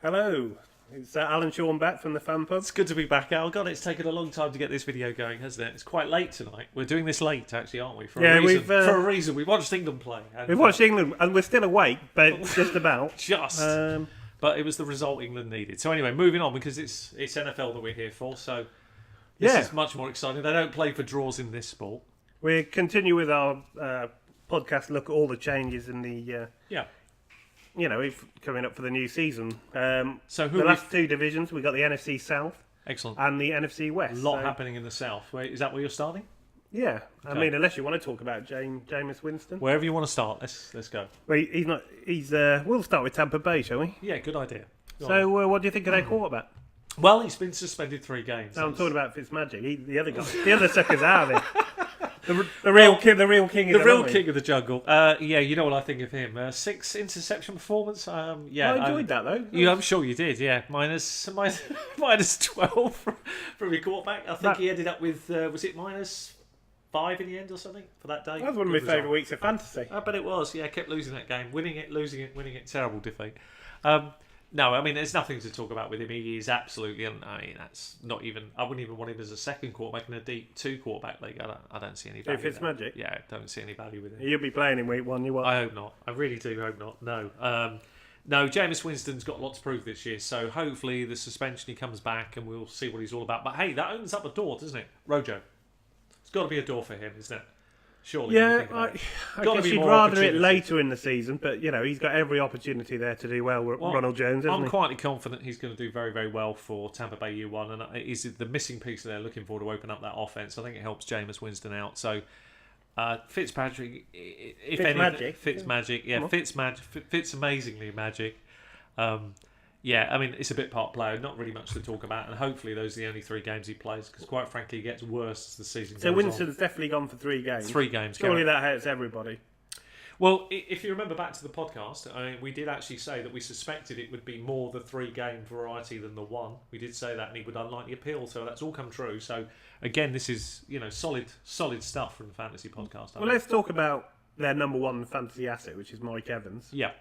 Hello, it's Alan Sean back from the Fan Pub. It's good to be back, Al. God, it's taken a long time to get this video going, hasn't it? It's quite late tonight. We're doing this late, actually, aren't we? For a reason. We watched England play. We've watched England, and we're still awake, but just about. But it was the result England needed. So anyway, moving on, because it's NFL that we're here for, so this is much more exciting. They don't play for draws in this sport. We continue with our podcast, look at all the changes in the... we're coming up for the new season. So the last two divisions, we've got the NFC South. Excellent. And the NFC West. A lot happening in the South. Wait, is that where you're starting? Yeah. Okay. I mean, unless you want to talk about Jameis Winston. Wherever you want to start, let's go. Well, he's not. We'll start with Tampa Bay, shall we? Yeah, good idea. So, what do you think of their quarterback? Well, he's been suspended 3 games. No, I'm talking about Fitzmagic. The other guy, the other sucker's out of it. The real king of the jungle. You know what I think of him. 6 interception performance. I enjoyed that though. I'm sure you did. Yeah, minus 12 from your quarterback. I think he ended up with was it -5 in the end or something for that day? That was one of my favourite weeks of fantasy. I bet it was. Yeah, kept losing that game, winning it, losing it, winning it. Terrible defeat. No, I mean, there's nothing to talk about with him. He is absolutely... I mean, that's not even... I wouldn't even want him as a second quarterback in a deep 2 quarterback league. I don't see any value. If it's magic? Yeah, I don't see any value with him. You'll be playing in week 1, you what? I hope not. I really do hope not. No. No, Jameis Winston's got a lot to prove this year, so hopefully the suspension, he comes back and we'll see what he's all about. But hey, that opens up a door, doesn't it? Rojo. It's got to be a door for him, isn't it? Surely. Yeah, I guess you'd rather it later in the season, but he's got every opportunity there to do well. Ronald Jones, hasn't he? I'm quite confident he's going to do very, very well for Tampa Bay year 1, and he's the missing piece that they're looking for to open up that offense. I think it helps Jameis Winston out. So Fitzpatrick, Fitz amazingly magic. I mean, it's a bit part player, not really much to talk about, and hopefully those are the only 3 games he plays, because quite frankly, he gets worse as the season goes on. So Winston's definitely gone for 3 games. 3 games. Surely that hurts everybody. Well, if you remember back to the podcast, we did actually say that we suspected it would be more the 3-game variety than the 1. We did say that, and he would unlikely appeal, so that's all come true. So again, this is solid stuff from the fantasy podcast. Well, let's talk about their number 1 fantasy asset, which is Mike Evans. Yeah.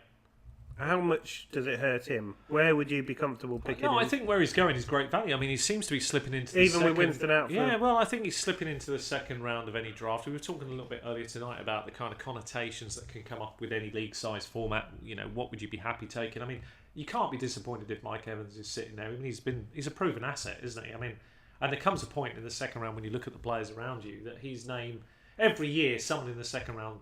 How much does it hurt him? Where would you be comfortable picking him? I think where he's going is great value. I mean, he seems to be slipping into the with Winston out. I think he's slipping into the second round of any draft. We were talking a little bit earlier tonight about the kind of connotations that can come up with any league-size format. What would you be happy taking? I mean, you can't be disappointed if Mike Evans is sitting there. I mean, he's a proven asset, isn't he? I mean, and there comes a point in the second round when you look at the players around you that his name every year, someone in the second round,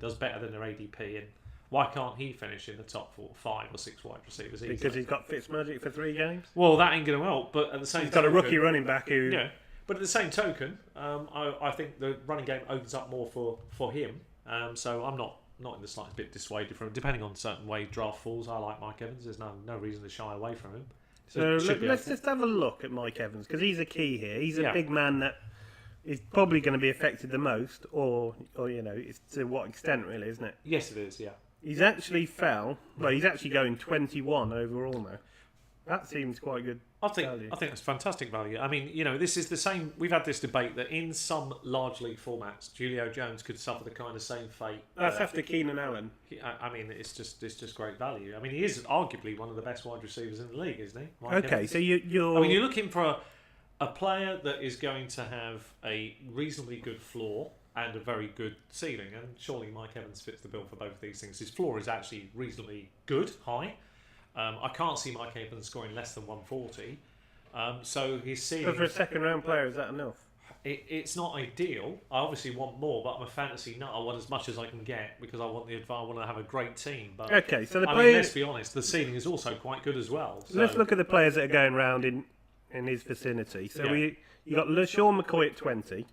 does better than their ADP and. Why can't he finish in the top 4, 5 or 6 wide receivers? Because he's got Fitzmagic for 3 games? Well, that ain't going to help, but at the same time... He's got a rookie running back who... Yeah, but at the same token, I think the running game opens up more for him. So I'm not in the slightest bit dissuaded from him. Depending on certain way draft falls, I like Mike Evans. There's no reason to shy away from him. So let's just have a look at Mike Evans, because he's a key here. He's a big man that is probably going to be affected the most, or it's to what extent, really, isn't it? Yes, it is, yeah. He's actually he's actually going 21 overall now. That seems quite good value. I think that's fantastic value. I mean, this is the same... We've had this debate that in some large league formats, Julio Jones could suffer the kind of same fate. That's after Keenan Allen. I mean, it's just great value. I mean, he is arguably one of the best wide receivers in the league, isn't he? Mike Evans. So you're... I mean, you're looking for a player that is going to have a reasonably good floor and a very good ceiling, and surely Mike Evans fits the bill for both of these things. His floor is actually reasonably good, high. I can't see Mike Evans scoring less than 140. So his ceiling... But for a second-round player, is that enough? It's not ideal. I obviously want more, but I'm a fantasy nut. I want as much as I can get because I want to have a great team. But okay, so let's be honest, the ceiling is also quite good as well. So. Let's look at the players that are going around in his vicinity. So you got LeSean McCoy at 20.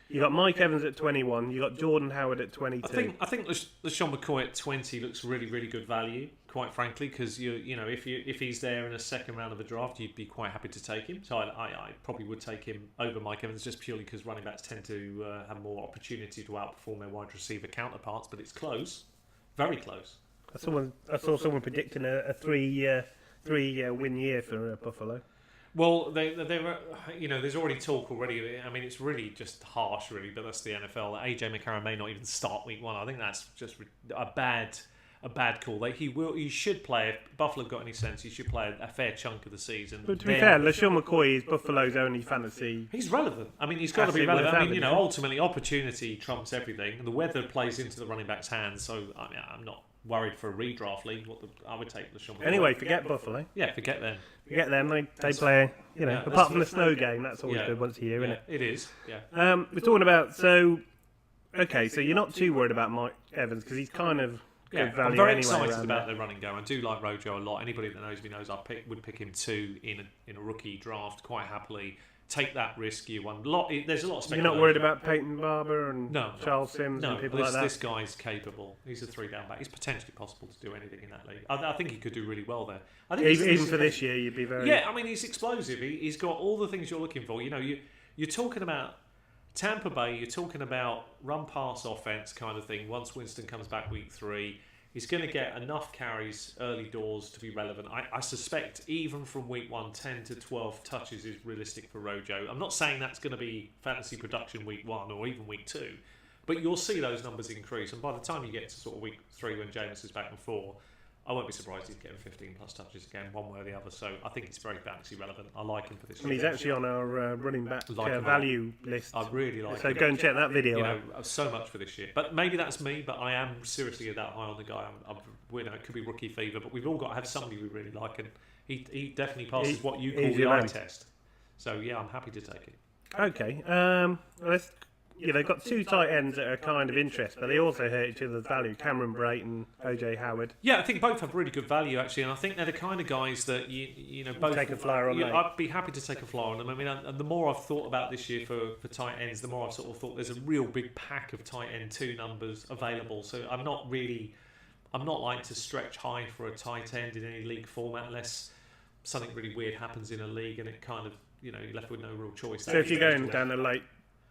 You got Mike Evans at 21. You got Jordan Howard at 22. I think LeSean McCoy at 20 looks really, really good value. Quite frankly, because if he's there in a second round of a draft, you'd be quite happy to take him. So I probably would take him over Mike Evans just purely because running backs tend to have more opportunity to outperform their wide receiver counterparts. But it's close, very close. I saw someone predicting a three win year for Buffalo. Well, they were, there's already talk already. I mean, it's really just harsh, really, but that's the NFL. AJ McCarron may not even start week 1. I think that's just a bad a bad call. He should play. If Buffalo have got any sense, he should play a fair chunk of the season. But to be fair, LaShawn McCoy is Buffalo's only fantasy. He's relevant. I mean, he's got to be relevant. I mean, ultimately, opportunity trumps everything, and the weather plays into the running back's hands. So I'm not worried for a redraft league. I would take LaShawn McCoy. Anyway, forget Buffalo. Yeah, forget them. Forget them. They play. Apart from the snow game, that's always good once a year, isn't it? It is. Yeah. We're talking about Okay, so you're not too worried about Mike Evans because he's kind of good value. I'm very anyway excited about their running game. I do like Rojo a lot. Anybody that knows me knows would pick him 2 in a rookie draft quite happily. Take that risk year one. There's a lot of speculation. You're not worried about Peyton Barber and Charles Sims and people like that? This guy's capable. He's a 3-down back. He's potentially possible to do anything in that league. I think he could do really well there. I think even for this year, you'd be very... Yeah, I mean, he's explosive. He's got all the things you're looking for. You're talking about Tampa Bay, you're talking about run-pass offense kind of thing. Once Winston comes back week 3, he's going to get enough carries early doors to be relevant. I suspect even from week 1, 10 to 12 touches is realistic for Rojo. I'm not saying that's going to be fantasy production week 1 or even week 2, but you'll see those numbers increase. And by the time you get to sort of week 3 when Jameis is back and 4, I won't be surprised he's getting 15 plus touches again, one way or the other. So I think it's very fantasy relevant. I like him for this. And he's actually on our running back value list. I really like him. So go and check that video out. So much for this year. But maybe that's me, but I am seriously that high on the guy. It could be rookie fever, but we've all got to have somebody we really like. And he definitely passes what you call the eye test. So yeah, I'm happy to take it. Okay. They've got 2 tight ends that are kind of interest, but they also hurt each other's value. Cameron Brate and OJ Howard. Yeah, I think both have really good value actually, and I think they're the kind of guys that you both take a flyer on. I'd be happy to take a flyer on them. I mean, and the more I've thought about this year for tight ends, the more I've sort of thought there's a real big pack of tight end 2 numbers available. So I'm not like to stretch high for a tight end in any league format unless something really weird happens in a league and it kind of you're left with no real choice. So if you're going down a late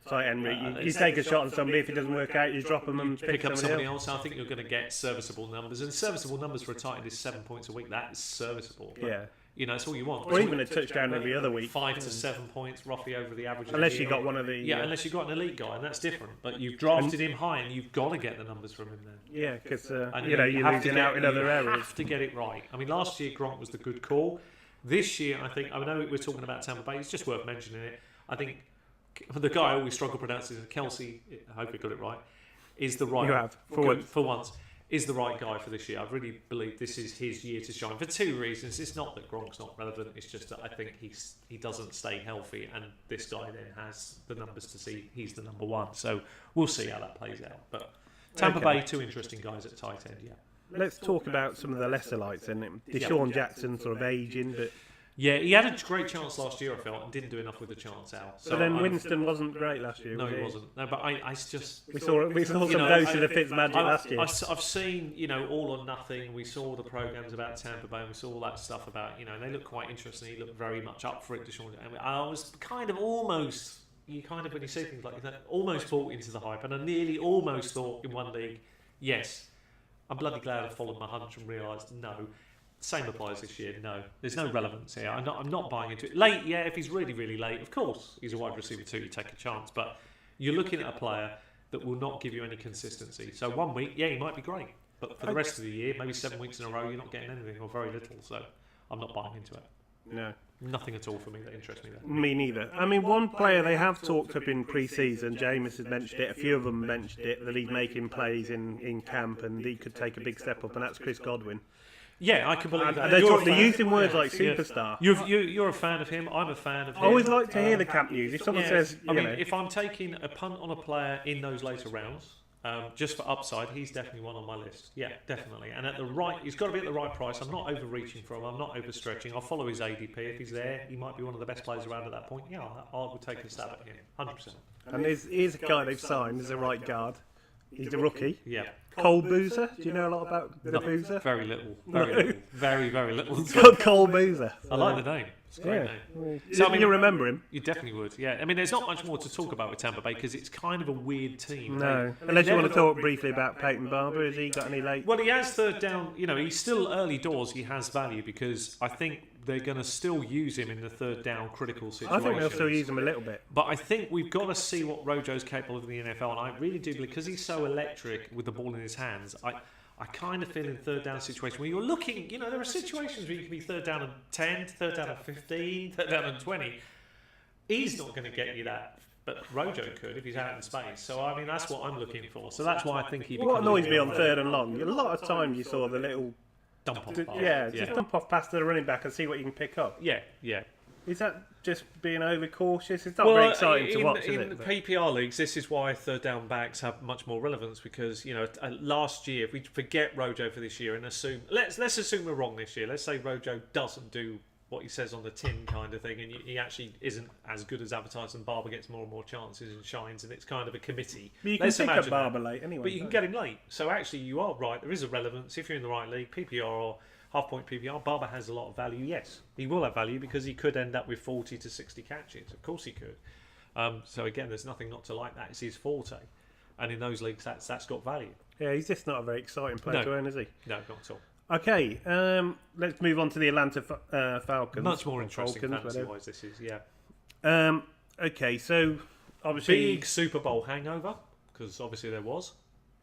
tight end route, you take a shot on somebody. If it doesn't work out, you drop them and pick up somebody else. I think you're going to get serviceable numbers, and serviceable numbers for a tight end is 7 points a week. That is serviceable. Yeah. That's all you want. Or even a touchdown every other week. 5 to 7 points, roughly over the average. Unless you got one of the... unless you've got an elite guy, and that's different. But you've drafted him high, and you've got to get the numbers from him then. Yeah, because, you're losing out in other areas. You have to get it right. I mean, last year, Gronk was the good call. This year, I know we're talking about Tampa Bay. It's just worth mentioning it. I think the guy I always struggle pronouncing, Kelsey, I hope I got it right, is the right... You have, for once. Is the right guy for this year. I really believe this is his year to shine for 2 reasons. It's not that Gronk's not relevant. It's just that I think he doesn't stay healthy, and this guy then has the numbers to see he's the number 1. So we'll see how that plays out. But Tampa Bay, 2 interesting guys at tight end. Yeah. Let's talk about some of the lesser lights. And Deshaun Jackson sort of aging, but. Yeah, he had a great chance last year, I felt, and didn't do enough with the chance out. So then Winston wasn't great last year. No, he wasn't. No, but I just we saw some doses of Fitzmagic last year. I've seen All or Nothing. We saw the programs about Tampa Bay. And we saw all that stuff about and they look quite interesting. He looked very much up for it. Deshaun. And I was kind of almost when you say things like that, almost bought into the hype, and I nearly almost thought in one league, yes, I'm bloody glad I followed my hunch and realised no. Same applies this year. No, there's no relevance here. I'm not buying into it. Late, yeah. If he's really, really late, of course, he's a wide receiver too. You take a chance, but you're looking at a player that will not give you any consistency. So 1 week, yeah, he might be great, but for the rest of the year, maybe 7 weeks in a row, you're not getting anything or very little. So I'm not buying into it. No, nothing at all for me that interests me there. Me neither. I mean, one player they have talked up in pre-season, Jameis has mentioned it. A few of them mentioned it that he's making plays in camp and he could take a big step up, and that's Chris Godwin. Yeah, I can believe that. They're using words like superstar. You're a fan of him. I'm a fan of him. I always like to hear the camp news. If someone says, if I'm taking a punt on a player in those later rounds, just for upside, he's definitely one on my list. Yeah, definitely. And he's got to be at the right price. I'm not overreaching for him. I'm not overstretching. I'll follow his ADP. If he's there, he might be one of the best players around at that point. Yeah, I would take a stab at him, 100%. And here's a guy they've signed as a right guard. He's a rookie. Yeah. Cole Boozer. Do you know a lot about the Boozer? Very little. Little. Very, very little. It's called Cole Boozer. I like the name. It's a great name. So, you remember him? You definitely would, yeah. I mean, there's not much more to talk about with Tampa Bay because it's kind of a weird team. No. Unless you want to talk briefly about Peyton Barber. Has he got any late? Well, he has third down. He's still early doors. He has value because I think they're going to still use him in the third down critical situations. I think they'll still use him a little bit. But I think we've got to see what Rojo's capable of in the NFL, and I really do, because he's so electric with the ball in his hands. I kind of feel in third down situation where you're looking, there are situations where you can be third down and 10, third down and 15, third down and 20. He's not going to get you that, but Rojo could if he's out in space. So, I mean, that's what I'm looking for. So that's why I think he becomes... What annoys me on third and long, a lot of times you saw the little... dump off pass. Just dump off past the running back and see what you can pick up. Yeah. Is that just being overcautious? It's not very exciting to watch, is it? In PPR leagues, this is why third down backs have much more relevance because, last year, if we forget Rojo for this year and assume... Let's assume we're wrong this year. Let's say Rojo doesn't do what he says on the tin kind of thing and he actually isn't as good as advertised and Barber gets more and more chances and shines and it's kind of a committee. But you can pick up Barber late anyway. But you can get him late. So actually, you are right. There is a relevance. If you're in the right league, PPR or... half-point PPR, Barber has a lot of value. Yes, he will have value because he could end up with 40 to 60 catches. Of course he could. So again, there's nothing not to like that. It's his forte. And in those leagues, that's got value. Yeah, he's just not a very exciting player to own, is he? No, not at all. Okay, let's move on to the Atlanta Falcons. Much more interesting fantasy-wise, this is, okay, so obviously... Big Super Bowl hangover, because obviously there was.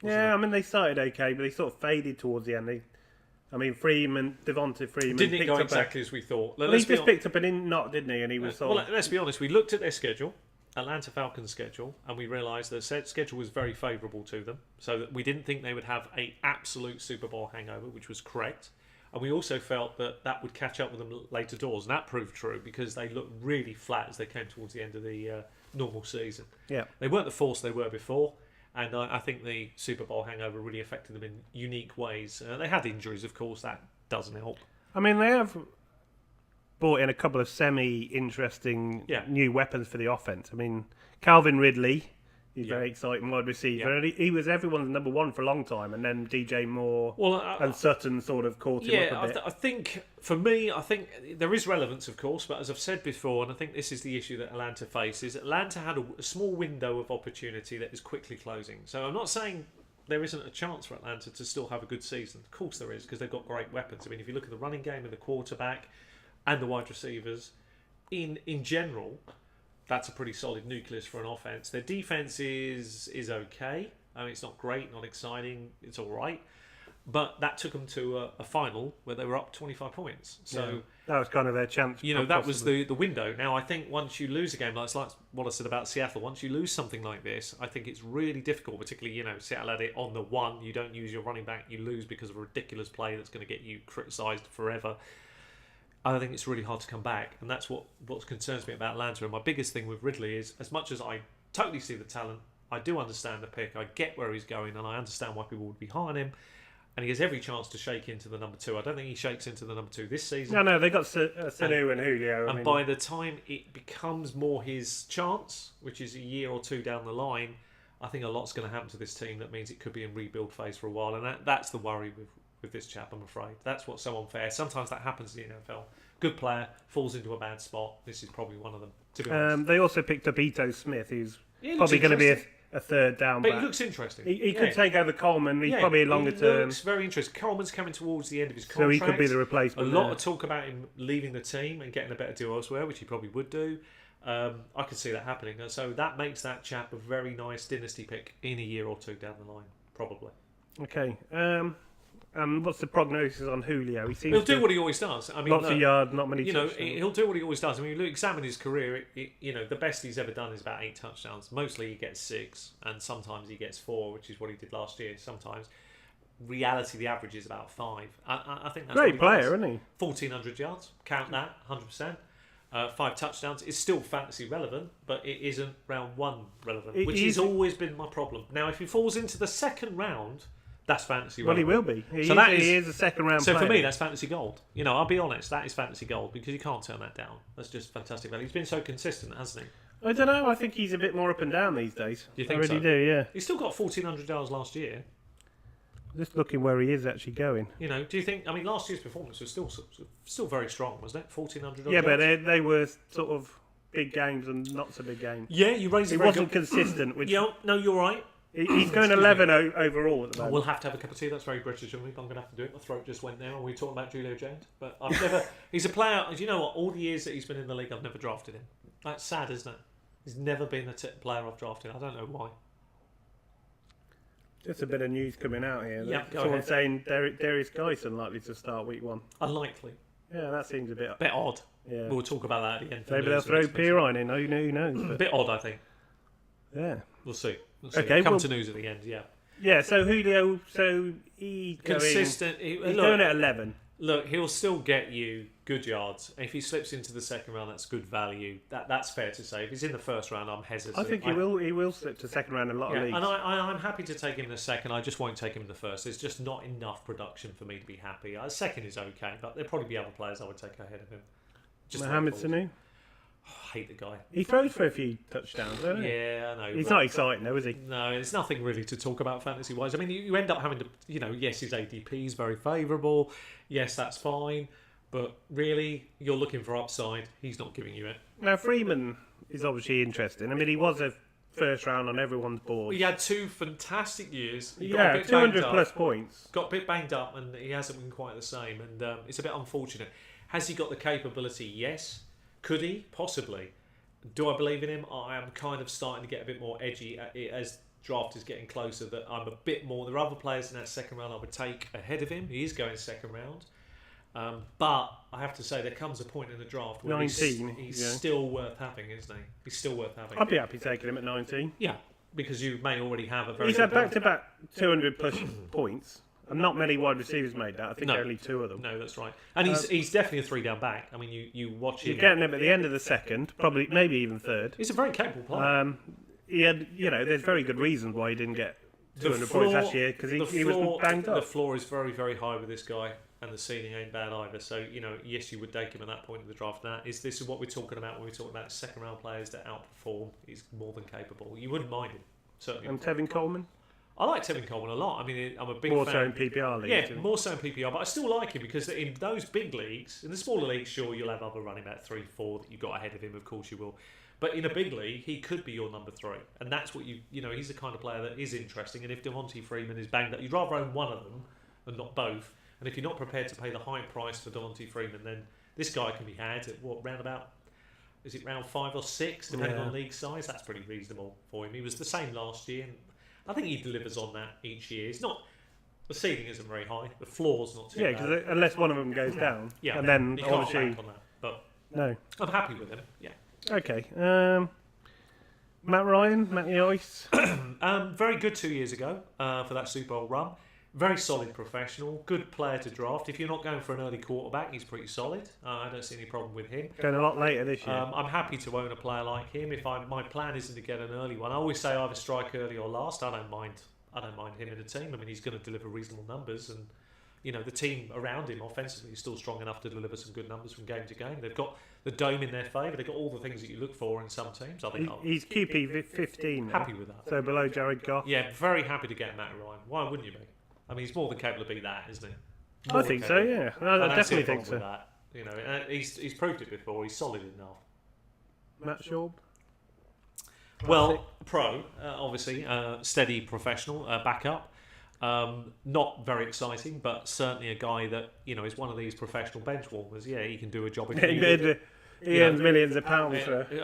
Yeah, I mean, they started okay, but they sort of faded towards the end. Devonta Freeman didn't go exactly as we thought. Well, he just picked up an in knot, didn't he? And he was let's be honest. We looked at their schedule, Atlanta Falcons' schedule, and we realised their schedule was very favourable to them. So that we didn't think they would have an absolute Super Bowl hangover, which was correct. And we also felt that would catch up with them later doors, and that proved true because they looked really flat as they came towards the end of the normal season. Yeah, they weren't the force they were before. And I think the Super Bowl hangover really affected them in unique ways. They had injuries, of course, that doesn't help. I mean, they have brought in a couple of semi-interesting new weapons for the offense. I mean, Calvin Ridley, he's a very exciting wide receiver. And he was everyone's number one for a long time, and then DJ Moore and Sutton sort of caught him up a bit. I think, for me, there is relevance, of course, but as I've said before, and I think this is the issue that Atlanta faces, Atlanta had a small window of opportunity that is quickly closing. So I'm not saying there isn't a chance for Atlanta to still have a good season. Of course there is, because they've got great weapons. I mean, if you look at the running game and the quarterback and the wide receivers, in general, that's a pretty solid nucleus for an offense. Their defense is okay. I mean, it's not great, not exciting. It's all right. But that took them to a final where they were up 25 points. So that was kind of their chance. That was the window. Now, I think once you lose a game, like what I said about Seattle, once you lose something like this, I think it's really difficult, particularly, Seattle had it on the one. You don't use your running back, you lose because of a ridiculous play that's going to get you criticised forever. I think it's really hard to come back. And that's what concerns me about Atlanta. And my biggest thing with Ridley is, as much as I totally see the talent, I do understand the pick, I get where he's going, and I understand why people would be high on him. And he has every chance to shake into the number two. I don't think he shakes into the number two this season. No, they got Sanu and Julio. And by the time it becomes more his chance, which is a year or two down the line, I think a lot's going to happen to this team. That means it could be in rebuild phase for a while. And that's the worry with this chap, I'm afraid. That's what's so unfair. Sometimes that happens in the NFL. Good player, falls into a bad spot. This is probably one of them, to be honest. They also picked up Ito Smith, who's probably going to be a third down back. But he looks interesting. He could take over Coleman. He's probably a longer term. He looks very interesting. Coleman's coming towards the end of his contract. So he could be the replacement. A lot of talk about him leaving the team and getting a better deal elsewhere, which he probably would do. I could see that happening. So that makes that chap a very nice dynasty pick in a year or two down the line, probably. Okay. What's the prognosis on Julio? He'll do what he always does. I mean, lots of yards, not many. He'll do what he always does. I mean, you examine his career. The best he's ever done is about 8 touchdowns. Mostly he gets 6, and sometimes he gets 4, which is what he did last year. Sometimes, reality, the average is about 5. I think that's great player, isn't he? 1,400 yards. Count that, 100%. 5 touchdowns is still fantasy relevant, but it isn't round 1 relevant, which has always been my problem. Now, if he falls into the second round, that's fantasy relevant. Well, he will be. He is a second round player. So for me, that's fantasy gold. I'll be honest, that is fantasy gold because you can't turn that down. That's just fantastic value. He's been so consistent, hasn't he? I don't know. I think he's a bit more up and down these days. Do you think I really so? do, yeah. He's still got 1,400 yards last year. Just looking where he is actually going. Do you think? I mean, last year's performance was still very strong, wasn't it? 1,400 yards. Yeah, but they were sort of big games and not so big games. Yeah, you raised. He wasn't consistent. Which no, you're right. He's going 11 overall at the moment. We'll have to have a cup of tea. That's very British of me. I'm going to have to do it. My throat just went there when we were talking about Julio Jones. But I've never... He's a player... You know what? All the years that he's been in the league, I've never drafted him. That's sad, isn't it? He's never been a player I've drafted. I don't know why. Just a bit of news coming out here. Yeah, Someone saying Darius Guy's unlikely to start week 1. Unlikely. Yeah, that seems a bit odd. Yeah. We'll talk about that at the end. Maybe they'll throw Pirine in. Who knows? A bit odd, I think. Yeah. We'll see. Okay, come to news at the end, yeah. Yeah, so Julio, he's consistent. He's going at 11. Look, he'll still get you good yards. If he slips into the second round, that's good value. That's fair to say. If he's in the first round, I'm hesitant. I think he will slip to second round in a lot of leagues. And I'm happy to take him in the second. I just won't take him in the first. There's just not enough production for me to be happy. Second is okay, but there'll probably be other players I would take ahead of him. Mohamed Sanu? I hate the guy. He throws for a few touchdowns, doesn't he? Yeah, I know. He's not exciting, though, is he? No, it's nothing really to talk about fantasy-wise. I mean, you end up having to, yes, his ADP is very favourable. Yes, that's fine. But really, you're looking for upside. He's not giving you it. Now, Freeman is obviously interesting. I mean, he was a first round on everyone's board. He had 2 fantastic years. He got 200 plus points. Got a bit banged up, and he hasn't been quite the same. And it's a bit unfortunate. Has he got the capability? Yes. Could he? Possibly. Do I believe in him? I am kind of starting to get a bit more edgy as draft is getting closer. That I'm a bit more. There are other players in that second round I would take ahead of him. He is going second round. But I have to say, there comes a point in the draft where 19, he's still worth having, isn't he? He's still worth having. I'd be happy taking him at 19. Yeah, because you may already have a very. He's had back-to-back 200 plus points. And not many wide receivers made that. I think only 2 of them. No, that's right. And he's definitely a 3-down back. I mean, you watch him. You're getting him at the end of the second, probably, maybe even third. He's a very capable player. He had, there's very good reasons why he didn't get 200 points last year because he was banged up. The floor is very, very high with this guy, and the ceiling ain't bad either. So, yes, you would take him at that point in the draft. Now, this is what we're talking about when we talk about second round players that outperform. He's more than capable. You wouldn't mind him, certainly. And Tevin Coleman? I like Tevin Coleman a lot. I mean, I'm a big fan. More so in PPR leagues. Yeah, more so in PPR. But I still like him because in those big leagues, in the smaller leagues, sure, you'll have other running back 3, 4 that you've got ahead of him. Of course you will. But in a big league, he could be your number 3. And that's what he's the kind of player that is interesting. And if Devontae Freeman is banged up, you'd rather own one of them and not both. And if you're not prepared to pay the high price for Devontae Freeman, then this guy can be had at round about, is it round 5 or 6, depending on league size? That's pretty reasonable for him. He was the same last year. And I think he delivers on that each year. It's not, the ceiling isn't very high. The floor's not too bad. Yeah, because unless one of them goes down, and then you obviously can't bank on that. But no, I'm happy with him. Yeah. Okay. Matty Ice. Very good 2 years ago for that Super Bowl run. Very solid professional. Good player to draft. If you're not going for an early quarterback, he's pretty solid. I don't see any problem with him. Going a lot later this year. I'm happy to own a player like him. My plan isn't to get an early one. I always say either strike early or last. I don't mind him in a team. I mean, he's going to deliver reasonable numbers, and the team around him offensively is still strong enough to deliver some good numbers from game to game. They've got the dome in their favour. They've got all the things that you look for in some teams. I think he's QP 15. Happy with that. So below Jared Goff. Yeah, very happy to get Matt Ryan. Why wouldn't you be? I mean, he's more than capable of being that, isn't he? I think so. Yeah, I definitely think so. That. And he's proved it before. He's solid enough. Matt Schaub. Well, pro, obviously, steady professional, backup. Not very exciting, but certainly a guy that is one of these professional bench warmers. Yeah, he can do a job. He earns millions of pounds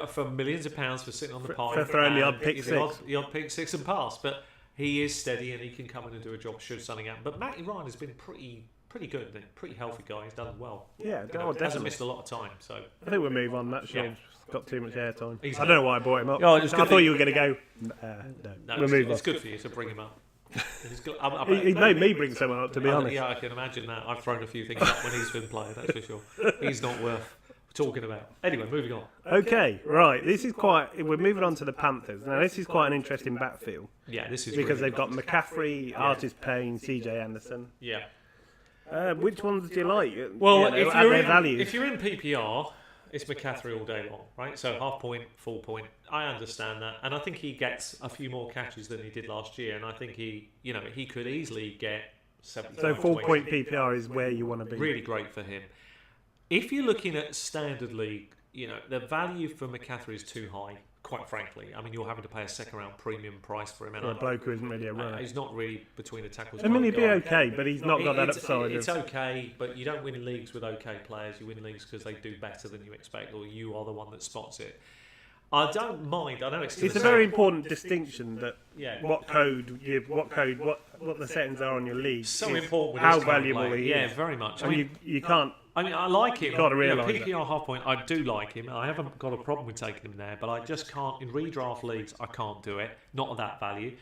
for millions of pounds for sitting on the pile for throwing the odd pick six, the odd pick six and pass. But he is steady and he can come in and do a job should something happen. But Matty Ryan has been pretty good, pretty healthy guy. He's done well. Yeah, hasn't missed a lot of time. So I think we'll move on. Matt Schaub's got too much airtime. I don't know why I brought him up. Oh, I thought you were going to go. No, we'll move on. It's good for you to bring him up. He made me bring someone up, to be honest. Yeah, I can imagine that. I've thrown a few things up when he's been playing, that's for sure. He's not worth talking about. Anyway, moving on. Okay, right. We're moving on to the Panthers. Now, this is quite an interesting backfield. Yeah, this is because they've got McCaffrey, Artis Payne, CJ Anderson. Yeah. Which ones do you like? Well, if you're in PPR, it's McCaffrey all day long, right? So half point, full point. I understand that, and I think he gets a few more catches than he did last year, and I think he could easily get 75. So full point PPR is where you want to be. Really great for him. If you're looking at standard league, the value for McCaffrey is too high. Quite frankly, I mean, you're having to pay a second-round premium price for him. For a bloke who isn't really a runner. He's not really between the tackles. I mean, he'd be okay, but he's not got that upside. It's okay, but you don't win leagues with okay players. You win leagues because they do better than you expect, or you are the one that spots it. I don't mind. I know it's a very important distinction that yeah. what the settings are on your league. So important. How valuable he is. Yeah, very much. I mean, you can't. I mean, I like him. You've got to realise PPR half point. I do like him. I haven't got a problem with taking him there, but I just can't in redraft leagues. I can't do it. Not at that value.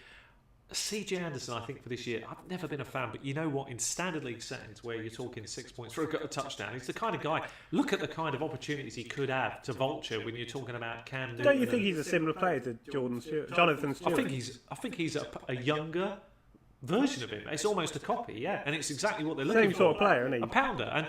CJ Anderson, I think for this year, I've never been a fan, but you know what? In standard league settings where you're talking 6 points for a touchdown, he's the kind of guy. Look at the kind of opportunities he could have to vulture when you're talking about Cam Newton. Don't you think he's a similar player to Jonathan Stewart? I think he's a younger version of him. It's almost a copy, yeah, and it's exactly what they're looking for. Same sort of player, isn't he? A pounder, and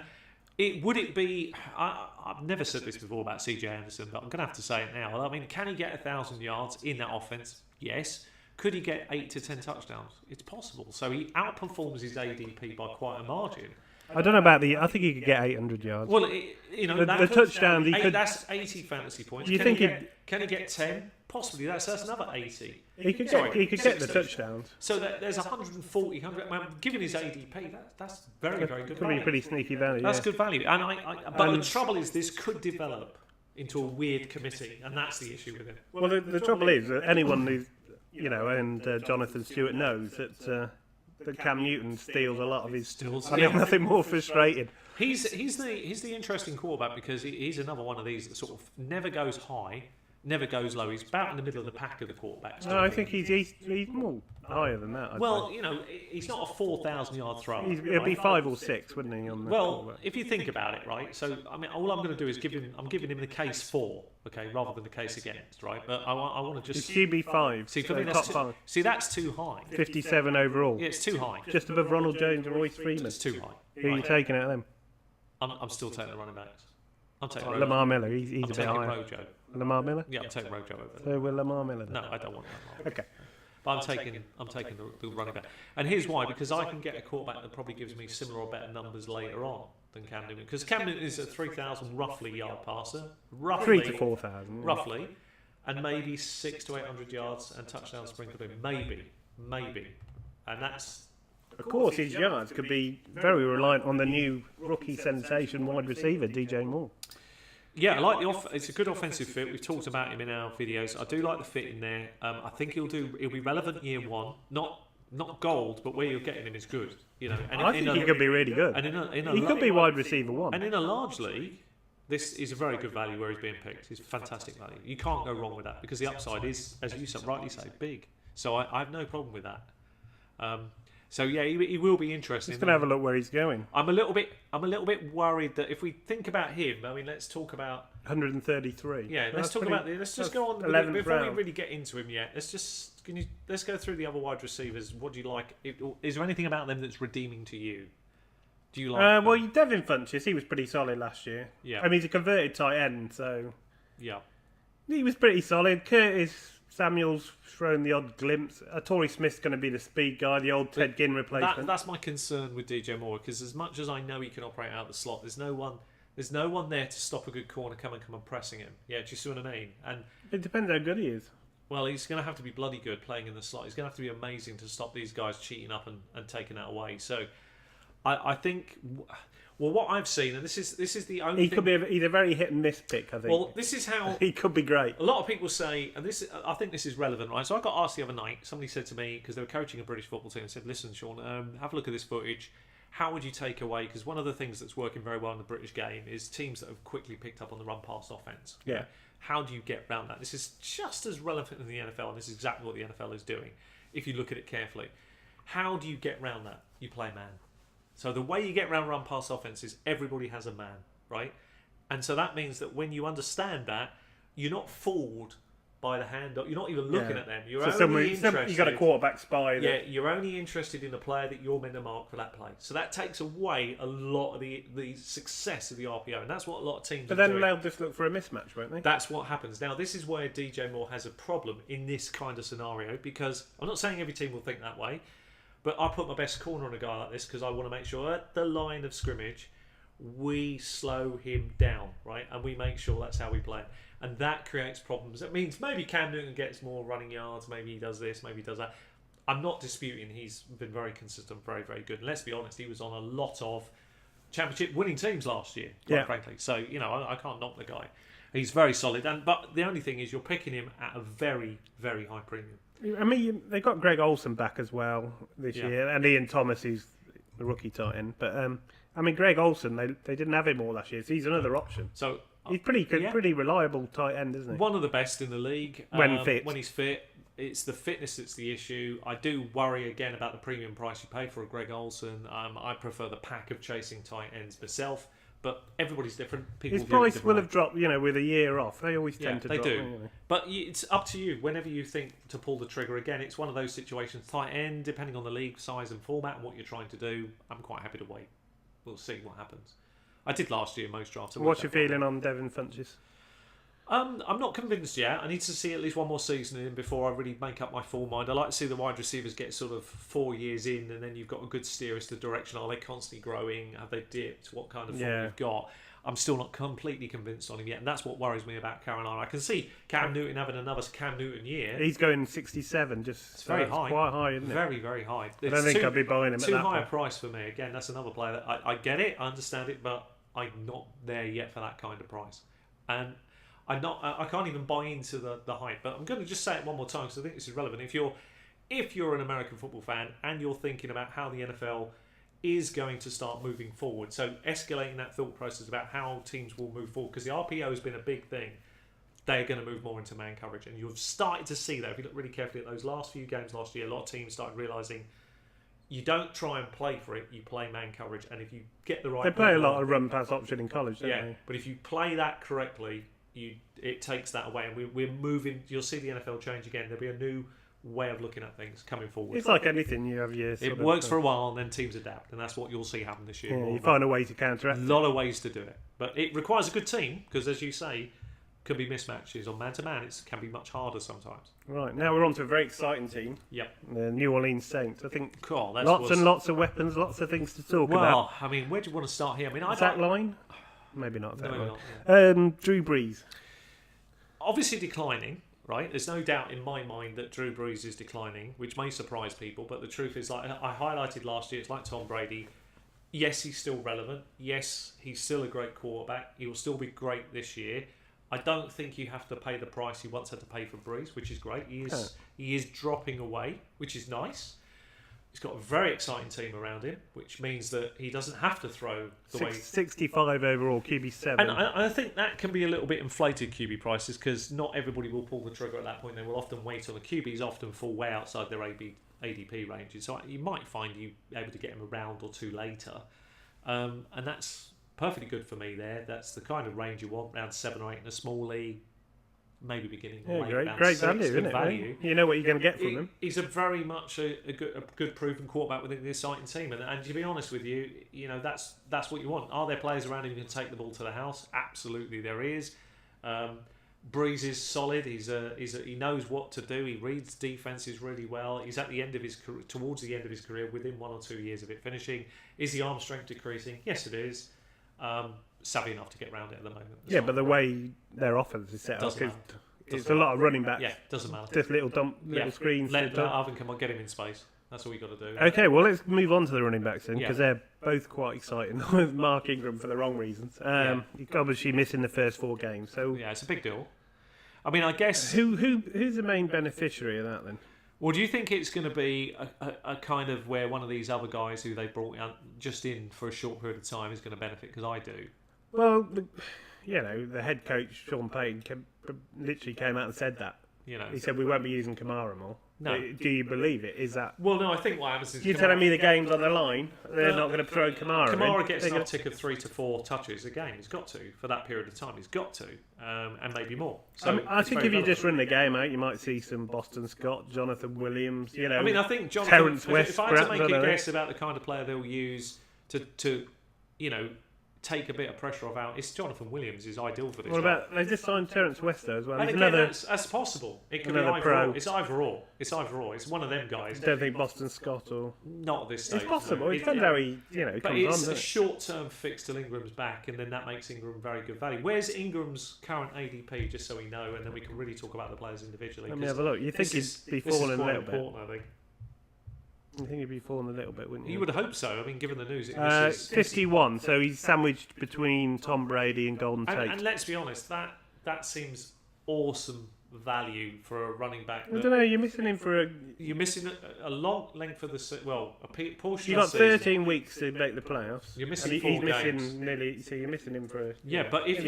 would it be? I've never said this before about CJ Anderson, but I'm going to have to say it now. I mean, can he get 1,000 yards in that offense? Yes. Could he get 8 to 10 touchdowns? It's possible. So he outperforms his ADP by quite a margin. I don't know about I think he could get 800 yards. Well, the touchdowns he could. That's 80 fantasy points. Do you think can he get 10? Possibly. That's another 80. He could get the touchdowns. So there's 140. Given his ADP, that's very, very good. Could be pretty sneaky value. That's good value. But the trouble is, this could develop into a weird committee, and that's the issue with it. Well, the trouble is that anyone who's Jonathan Stewart knows that Cam Newton steals a lot of his. I mean, nothing more frustrating. He's the interesting quarterback because he's another one of these that sort of never goes high, never goes low. He's about in the middle of the pack of the quarterbacks. No, I think he's more higher than that. Well, he's not a 4,000-yard thrower. It'd be 5 or 6, wouldn't he? If you think about it, right? So, I mean, all I'm going to do is I'm giving him the case for, okay, rather than the case against, right? But I want to just. It's QB5. See, for me, that's too high. 57 overall. Yeah, it's too high. Just above Ronald Jones and Royce Freeman. It's too high. Who are you taking out of them? I'm still taking the running backs. I'm taking Lamar Miller. He's a bit higher. Rojo. Lamar Miller? Yeah, I'm taking Rojo over there. So will Lamar Miller then? No, I don't want Lamar. Okay. But I'm taking the running back. And here's why, because I can get a quarterback that probably gives me similar or better numbers later on than Cam Newton. Because Cam Newton is a 3,000 roughly yard passer. Roughly. 3 to 4,000. Roughly. And maybe 600 to 800 yards and touchdowns sprinkled in. Maybe. And that's... Of course, his yards could be very reliant on the new rookie sensation wide receiver, DJ Moore. Yeah, I like it's a good offensive fit. We've talked about him in our videos. I do like the fit in there. I think he'll be relevant year one. Not gold, but where you're getting him is good. And I think he could be really good. And he could be wide receiver 1. And in a large league, this is a very good value where he's being picked. It's fantastic value. You can't go wrong with that because the upside is, as you rightly say, big. So I have no problem with that. So yeah, he will be interesting. Just gonna have a look where he's going. I'm a little bit worried that if we think about him, I mean, let's talk about 133. Yeah, let's talk about. Let's just go on before we really get into him yet. Let's go through the other wide receivers. What do you like? Is there anything about them that's redeeming to you? Do you like? Well, Devin Funchess, he was pretty solid last year. Yeah, I mean, he's a converted tight end, so yeah, he was pretty solid. Curtis Samuel's thrown the odd glimpse. Torrey Smith's going to be the speed guy, the old Ted Ginn replacement. That's my concern with DJ Moore, because as much as I know he can operate out of the slot, there's no one there to stop a good corner come and pressing him. Yeah, do you see what I mean? And it depends how good he is. Well, he's going to have to be bloody good playing in the slot. He's going to have to be amazing to stop these guys cheating up and taking that away. So I think... Well, what I've seen, and this is the only thing... He's a very hit and miss pick, I think. Well, this is how... He could be great. A lot of people say, and I think this is relevant, right? So I got asked the other night, somebody said to me, because they were coaching a British football team, and said, listen, Sean, have a look at this footage. How would you take away... Because one of the things that's working very well in the British game is teams that have quickly picked up on the run-pass offence. Yeah. How do you get around that? This is just as relevant in the NFL, and this is exactly what the NFL is doing, if you look at it carefully. How do you get around that? You play man. So the way you get around run-pass offense is everybody has a man, right? And so that means that when you understand that, you're not fooled by the hand. You're not even looking at them. You're only interested. You got a quarterback spy. Yeah, you're only interested in the player that you're meant to mark for that play. So that takes away a lot of the success of the RPO, and that's what a lot of teams. But then they'll just look for a mismatch, won't they? That's what happens. Now, this is where DJ Moore has a problem in this kind of scenario, because I'm not saying every team will think that way. But I put my best corner on a guy like this because I want to make sure at the line of scrimmage we slow him down, right? And we make sure that's how we play. And that creates problems. That means maybe Cam Newton gets more running yards, maybe he does this, maybe he does that. I'm not disputing he's been very consistent, very, very good. And let's be honest, he was on a lot of championship winning teams last year, quite frankly. So, I can't knock the guy. He's very solid, but the only thing is you're picking him at a very, very high premium. I mean, they got Greg Olsen back as well this year, and Ian Thomas, who's the rookie tight end. But I mean, Greg Olsen, they didn't have him all last year, so he's another option. So he's pretty reliable tight end, isn't he? One of the best in the league when he's fit. It's the fitness that's the issue. I do worry again about the premium price you pay for a Greg Olsen. I prefer the pack of chasing tight ends myself. But everybody's different. His price will have dropped, with a year off. They always tend to drop. They do. Anyway. But it's up to you. Whenever you think to pull the trigger again, it's one of those situations. Tight end, depending on the league size and format and what you're trying to do, I'm quite happy to wait. We'll see what happens. I did last year most drafts. What's your feeling on Devin Funchess? I'm not convinced yet. I need to see at least one more season in before I really make up my full mind. I like to see the wide receivers get sort of 4 years in, and then you've got a good steer as to direction. Are they constantly growing? Have they dipped? What kind of form you've got? I'm still not completely convinced on him yet, and that's what worries me about Carolina. I can see Cam Newton having another Cam Newton year. He's going 67, it's very high. Quite high, isn't it? Very, very high. I don't think I'd be buying him at that Too high point. a price for me. Again, that's another player that I get it, I understand it, but I'm not there yet for that kind of price. And I can't even buy into the hype. But I'm going to just say it one more time because I think this is relevant. If you're an American football fan and you're thinking about how the NFL is going to start moving forward, so escalating that thought process about how teams will move forward, because the RPO has been a big thing. They're going to move more into man coverage, and you've started to see that. If you look really carefully at those last few games last year, a lot of teams started realising you don't try and play for it, you play man coverage, and if you get the right... They play a lot of run-pass option in college, don't they? But if you play that correctly, it takes that away, and we're moving. You'll see the NFL change again. There'll be a new way of looking at things coming forward. It's like anything, you have years. It works for a while, and then teams adapt, and that's what you'll see happen this year. Yeah, you find a way to counteract. A lot of ways to do it, but it requires a good team because, as you say, could be mismatches on man-to-man. It can be much harder sometimes. Right, now we're on to a very exciting team. Yep. The New Orleans Saints. I think cool, lots of weapons, lots of things to talk about. Well, I mean, where do you want to start here? I mean, Zach Line? Maybe not. Maybe not. Yeah. Drew Brees. Obviously declining, right? There's no doubt in my mind that Drew Brees is declining, which may surprise people, but the truth is, like I highlighted last year, it's like Tom Brady. Yes, he's still relevant. Yes, he's still a great quarterback. He will still be great this year. I don't think you have to pay the price he once had to pay for Brees, which is great. He is dropping away, which is nice. He's got a very exciting team around him, which means that he doesn't have to throw the way... 65 overall, QB7. And I think that can be a little bit inflated, QB prices, because not everybody will pull the trigger at that point. They will often wait on the QBs, often fall way outside their ADP ranges. So you might find you able to get him a round or two later. And that's perfectly good for me there. That's the kind of range you want, round 7 or 8 in a small league. Maybe beginning late, great value, isn't it? Value. You know what you're going to get from him. He's a very much a good proven quarterback within the exciting team, and to be honest with you, that's what you want. Are there players around him who can take the ball to the house? Absolutely, there is. Breeze is solid. He knows what to do. He reads defenses really well. He's at the end of his career, towards the end of his career, within 1 or 2 years of it finishing. Is the arm strength decreasing? Yes, it is. Savvy enough to get around it at the moment. But the way their offense is set up, it's a lot of running backs. Yeah, doesn't matter. Just little screens. Let Arvin come on, get him in space. That's all you got to do. Okay, well, let's move on to the running backs then, because they're both quite exciting. With Mark Ingram for the wrong reasons. He's obviously missing the first 4 games. So yeah, it's a big deal. I mean, I guess who's the main beneficiary of that then? Well, do you think it's going to be a kind of where one of these other guys who they brought just in for a short period of time is going to benefit? Because I do. Well, the head coach, Sean Payton, literally came out and said that. He said we won't be using Kamara more. No. Do you believe it? Is that... Well, no, I think what happens is... You're telling me the game's on the line, they're not going to throw Kamara in? Kamara gets an uptick of 3 to 4 touches a game. He's got to, for that period of time. He's got to, and maybe more. So I think if you just run the game out, you might see some Boston Scott, Jonathan Williams, I mean, I think Jonathan... Terrence West, if I had to make a guess about the kind of player they'll use to take a bit of pressure off out, it's Jonathan Williams is ideal for this. What about they just signed Terrence West as well? And again, that's possible. It could be either or. It's either or. It's one of them guys. I don't think Boston Scott or not at this stage. It's possible. It depends how he comes but on. It's a short-term fix till Ingram's back, and then that makes Ingram very good value. Where's Ingram's current ADP? Just so we know, and then we can really talk about the players individually. Let me have a look. You think he'd be falling a little bit? I think. I think he'd be falling a little bit, wouldn't you? You would hope so. I mean, given the news, 51. So he's sandwiched between Tom Brady and Golden Tate. And let's be honest, that that seems awesome value for a running back. I don't know. You're missing him for a. You're missing a long length of the portion. You got 13 weeks to make the playoffs. You're missing and 4 he's games. missing nearly. So you're missing him for a. Yeah, but if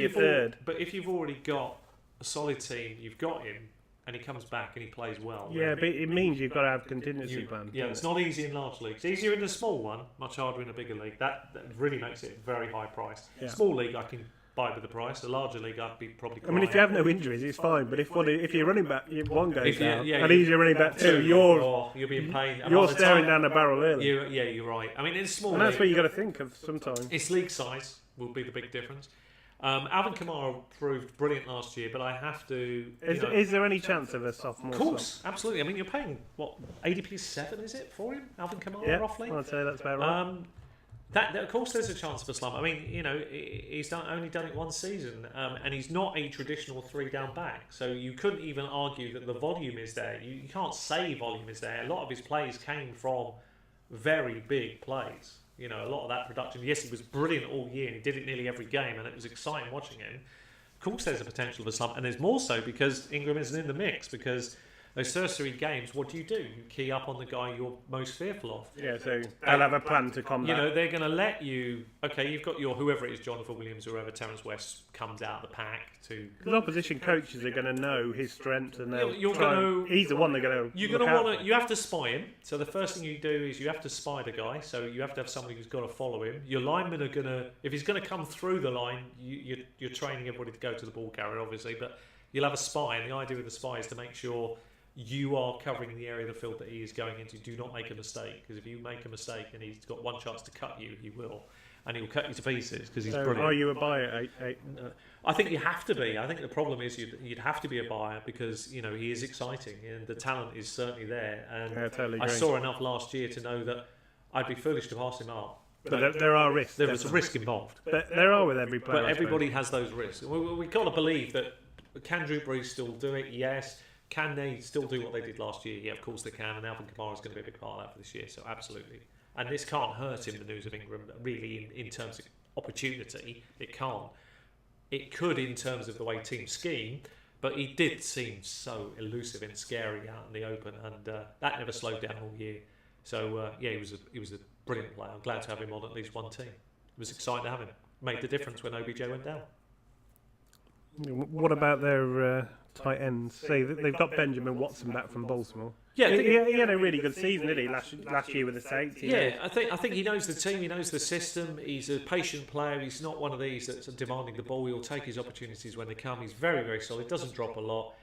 you've already got a solid team, you've got him, and he comes back and he plays well. Yeah, but it means you've got to have contingency plans. Yeah, it's not easy in large leagues. It's easier in a small one, much harder in a bigger league. That really makes it very high priced. Yeah. Small league, I can buy with the price. A larger league, I'd be probably. I mean, if you have no injuries, it's fine. But if you're running back, one goes down, and he's your running back too, you're being paid. You're staring down the barrel early. You're right. I mean, in small and that's what you got to think of sometimes. It's league size will be the big difference. Alvin Kamara proved brilliant last year, but I have to. Is there any chance of a sophomore? Of course, absolutely. I mean, you're paying what ADP 7 is it for him, Alvin Kamara, roughly? I'd say that's about right. That of course, there's a chance of a slump. I mean, he's only done it one season, and he's not a traditional 3-down back. So you couldn't even argue that the volume is there. You can't say volume is there. A lot of his plays came from very big plays. A lot of that production. Yes, he was brilliant all year, and he did it nearly every game, and it was exciting watching him. Of course, there's a potential of a slump, and there's more so because Ingram isn't in the mix. Because those first 3 games, what do? You key up on the guy you're most fearful of. Yeah, so they'll have a plan to combat. They're going to let you. Okay, you've got your whoever it is, Jonathan Williams, or whoever, Terrence West comes out of the pack to. Because opposition coaches are going to know his strengths, and he's the one they're going to. You're going to want to. You have to spy him. So the first thing you do is you have to spy the guy. So you have to have somebody who's got to follow him. Your linemen are going to. If he's going to come through the line, you're training everybody to go to the ball carrier, obviously, but you'll have a spy, and the idea with the spy is to make sure you are covering the area of the field that he is going into. Do not make a mistake, because if you make a mistake and he's got one chance to cut you, he will, and he'll cut you to pieces because he's brilliant. Are you a buyer at 8? I think you have to be. I think the problem is you'd have to be a buyer because he is exciting and the talent is certainly there. And yeah, totally I saw enough last year to know that I'd be foolish to pass him up. But there are risks. There is a risk involved. But there are with every player. But everybody has those risks. We've got to believe that. Can Drew Brees still do it? Yes. Can they still do what they did last year? Yeah, of course they can. And Alvin Kamara is going to be a big part of that for this year. So absolutely. And this can't hurt him, the news of Ingram, really, in terms of opportunity. It can't. It could in terms of the way teams scheme, but he did seem so elusive and scary out in the open, and that never slowed down all year. So he was a brilliant player. I'm glad to have him on at least one team. It was exciting to have him. Made the difference when OBJ went down. What about their tight ends? Say they've got Benjamin Watson back from Baltimore. Yeah, he had a really good season, didn't he? Last year with the Saints. I think he knows the team, he knows the system. He's a patient player. He's not one of these that's demanding the ball. He'll take his opportunities when they come. He's very, very solid. Doesn't drop a lot.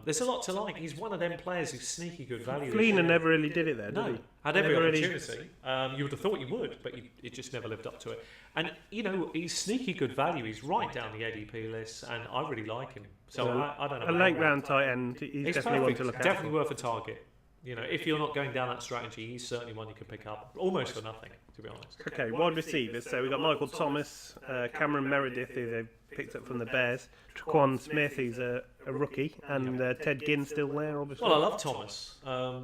There's a lot to like. He's one of them players who's sneaky good value. Fleener never really did it there, did he? Had every opportunity. You would have thought he would, but he just never lived up to it. And he's sneaky good value. He's right down the ADP list, and I really like him. So I don't know. A late round tight end, he's definitely one to look at. Definitely worth a target. If you're not going down that strategy, he's certainly one you can pick up almost for nothing, to be honest. Okay, wide receivers. So we've got Michael Thomas, Cameron Meredith, who they've picked up from the Bears, Traquan Smith, who's a rookie, and Ted Ginn still there, obviously. Well, I love Thomas. I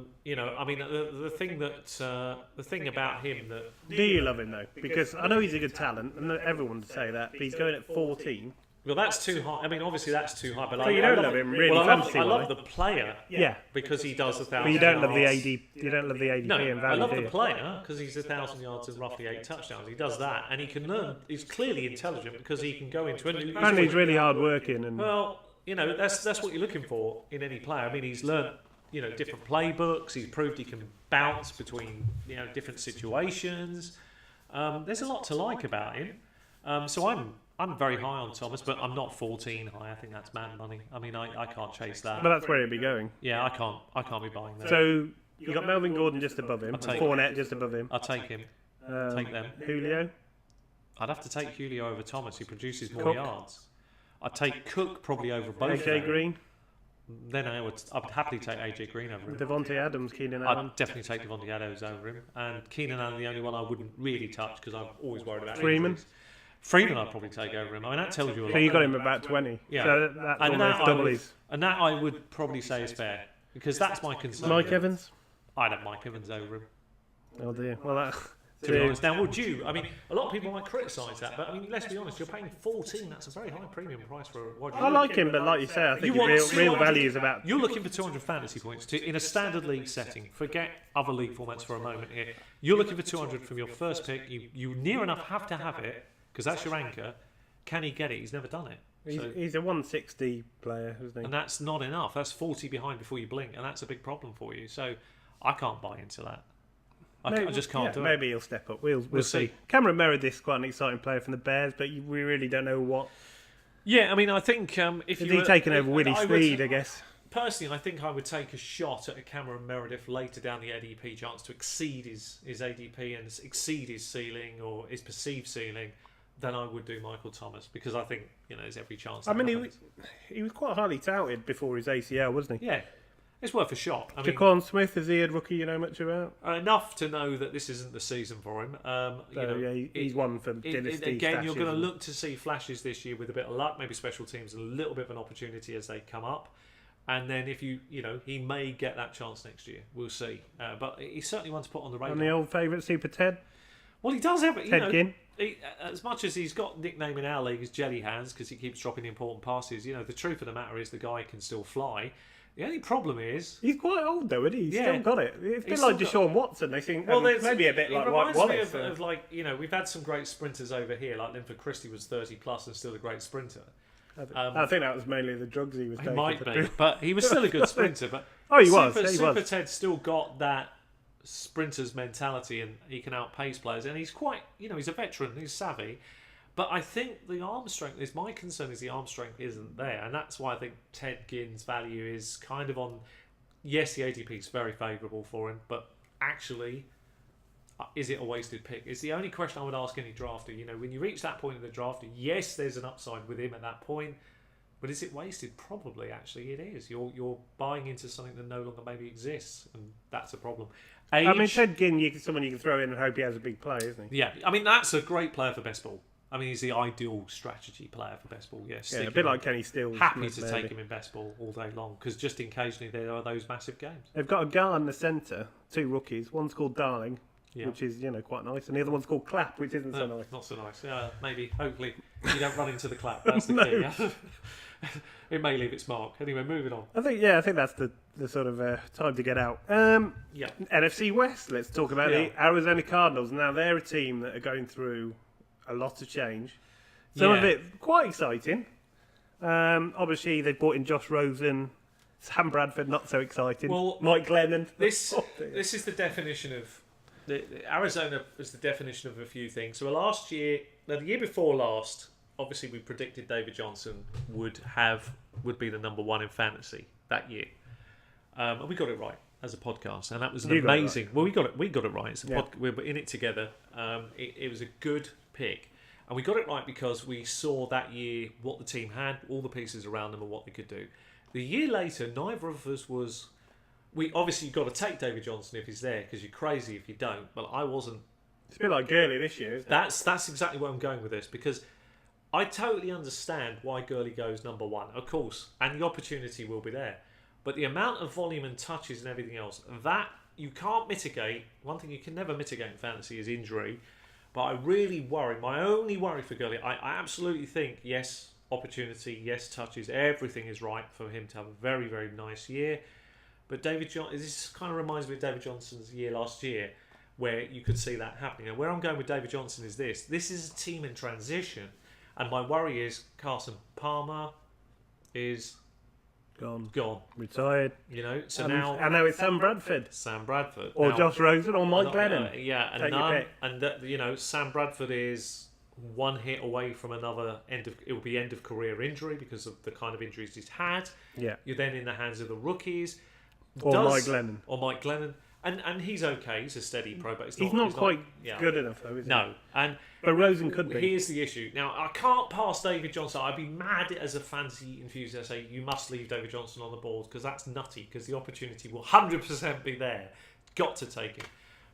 mean, the thing about him that. Do you love him though? Because I know he's a good talent, and everyone would say that, but he's going at 14. Well, that's too high. I mean, obviously that's too high. But so you don't love him, really? Well, I love the player. Yeah, because he does 1,000. But you don't love the AD. You don't love the ADP no, and value. I love the player because he's 1,000 yards and roughly 8 touchdowns. He does that, and he can learn. He's clearly intelligent because he can go into it. And he's really hard working. And well, that's what you're looking for in any player. I mean, he's learned different playbooks. He's proved he can bounce between different situations. There's a lot to like about him. So I'm very high on Thomas, but I'm not 14 high. I think that's man money. I mean, I can't chase that. But that's where he'd be going. Yeah, I can't be buying that. So you got Melvin Gordon just above him, and Fournette just above him. I'll take him. Take them. Julio? I'd have to take Julio over Thomas, who produces more yards. I'd take Cook probably over both. AJ Green? Then I'd happily take AJ Green over him. Devontae Adams, Keenan Allen? I'd definitely take Devontae Adams over him. And Keenan Allen, the only one I wouldn't really touch because I'm always worried about Freeman? Freeman I'd probably take over him. I mean, that tells you a lot. So you got him about 20. Yeah. So that's almost double his. And that I would probably say is fair because that's my concern. Mike Evans? I'd have Mike Evans over him. Oh dear. Well, to be honest. Now, would you? I mean, a lot of people might criticise that, but I mean, let's be honest. You're paying 14. That's a very high premium price for a wide receiver. I like him, but like you say, I think real value is about. You're looking for 200 fantasy points in a standard league setting. Forget other league formats for a moment here. You're looking for 200 from your first pick. You near enough have to have it because that's your anchor. Can he get it? He's never done it. He's a 160 player, isn't he? And that's not enough. That's 40 behind before you blink, and that's a big problem for you. So I can't buy into that. I just can't do it. Maybe he'll step up. We'll see. Cameron Meredith's quite an exciting player from the Bears, but we really don't know what. Yeah, I mean, I think if he's taken over Willie Speed, I guess. Personally, I think I would take a shot at a Cameron Meredith later down the ADP chance to exceed his ADP and exceed his ceiling or his perceived ceiling than I would do Michael Thomas, because I think there's every chance. I mean, he was quite highly touted before his ACL, wasn't he? Yeah. It's worth a shot. Jaquan Smith, is he a rookie you know much about? Enough to know that this isn't the season for him. He's one for dynasty. Again, you're going to look to see flashes this year with a bit of luck, maybe special teams, a little bit of an opportunity as they come up. And then if he may get that chance next year. We'll see. But he's certainly one to put on the radar. And the old favourite, Super Ted? Well, he does have it. Ted Ginn. As much as he's got nickname in our league as Jelly Hands because he keeps dropping important passes, the truth of the matter is the guy can still fly. The only problem is he's quite old though, isn't he? He's still got it. It's a bit like Deshaun Watson. They think maybe a bit like White Wallace. It reminds me of we've had some great sprinters over here. Like Linford Christie was 30 plus and still a great sprinter. I think that was mainly the drugs he was taking. He might be, but he was still a good sprinter. But Super Ted's still got that sprinter's mentality, and he can outpace players. And he's quite, he's a veteran. He's savvy. But I think the arm strength is my concern. Is the arm strength isn't there, and that's why I think Ted Ginn's value is kind of on. Yes, the ADP is very favourable for him, but actually, is it a wasted pick? It's the only question I would ask any drafter. When you reach that point in the draft, yes, there's an upside with him at that point, but is it wasted? Probably, actually, it is. You're buying into something that no longer maybe exists, and that's a problem. I mean, Ted Ginn, someone you can throw in and hope he has a big play, isn't he? Yeah, I mean that's a great player for best ball. I mean, he's the ideal strategy player for best ball. Yes, a bit like Kenny Stills. Happy to take him in best ball all day long because just occasionally there are those massive games. They've got a guard in the centre, two rookies. One's called Darling, which is quite nice, and the other one's called Clapp, which isn't so nice. Not so nice. Maybe, hopefully, you don't run into the Clapp. That's the key. It may leave its mark. Anyway, moving on. I think that's the sort of time to get out. NFC West. Let's talk about the Arizona Cardinals. Now they're a team that are going through a lot of change. Some of it quite exciting. Obviously, they brought in Josh Rosen. Sam Bradford, not so exciting. Well, Mike Glennon. This is the definition of Arizona is the definition of a few things. So the year before last, obviously we predicted David Johnson would be the number one in fantasy that year, and we got it right as a podcast, and that was an amazing. Well, we got it right. It's we were in it together. It was a good pick, and we got it right because we saw that year what the team had, all the pieces around them, and what they could do. The year later, neither of us was. We obviously got to take David Johnson if he's there because you're crazy if you don't. But I wasn't. It's a bit like Gurley this year. Isn't it? That's exactly where I'm going with this because I totally understand why Gurley goes number one, of course, and the opportunity will be there. But the amount of volume and touches and everything else that you can't mitigate. One thing you can never mitigate in fantasy is injury. But I really worry. My only worry for Gurley, I absolutely think yes, opportunity, yes, touches, everything is right for him to have a very, very nice year. But this kind of reminds me of David Johnson's year last year, where you could see that happening. And where I'm going with David Johnson is this. This is a team in transition. And my worry is Carson Palmer is gone. Retired. So now... I know it's Sam Bradford. Or now, Josh Rosen or Mike Glennon. Sam Bradford is one hit away from another it will be end of career injury because of the kind of injuries he's had. Yeah. You're then in the hands of the rookies. Mike Glennon. And he's okay. He's a steady pro, but he's not quite good enough, though, is he? No. But Rosen could be. Here's the issue. Now, I can't pass David Johnson. I'd be mad as a fantasy enthusiast say you must leave David Johnson on the board because that's nutty because the opportunity will 100% be there. Got to take him.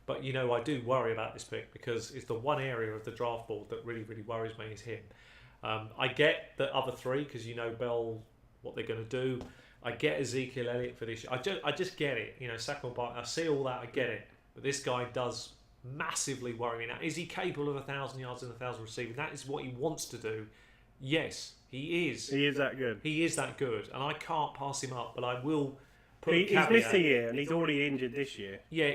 But, I do worry about this pick because it's the one area of the draft board that really, really worries me is him. I get the other three because Bell, what they're going to do. I get Ezekiel Elliott for this year. I just get it. Saquon Barkley, I see all that. I get it. But this guy does massively worrying. Now, is he capable of 1,000 yards and 1,000 receiving? That is what he wants to do. Yes, he is. He is that good. He is that good, and I can't pass him up. But I will put. He's missed a year, and he's already injured this year. Yeah,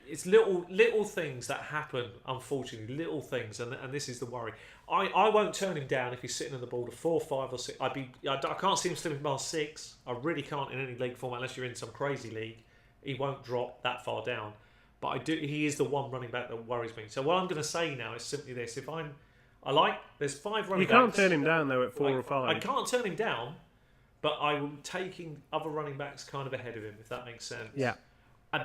it's little things that happen. Unfortunately, little things, and this is the worry. I won't turn him down if he's sitting on the ball to 4, 5, or 6. I can't see him slipping past 6. I really can't in any league format unless you're in some crazy league. He won't drop that far down. But I do. He is the one running back that worries me. So what I'm going to say now is simply this: there's 5 running backs. You can't turn him down though at 4 or 5. I can't turn him down, but I'm taking other running backs kind of ahead of him, if that makes sense. Yeah.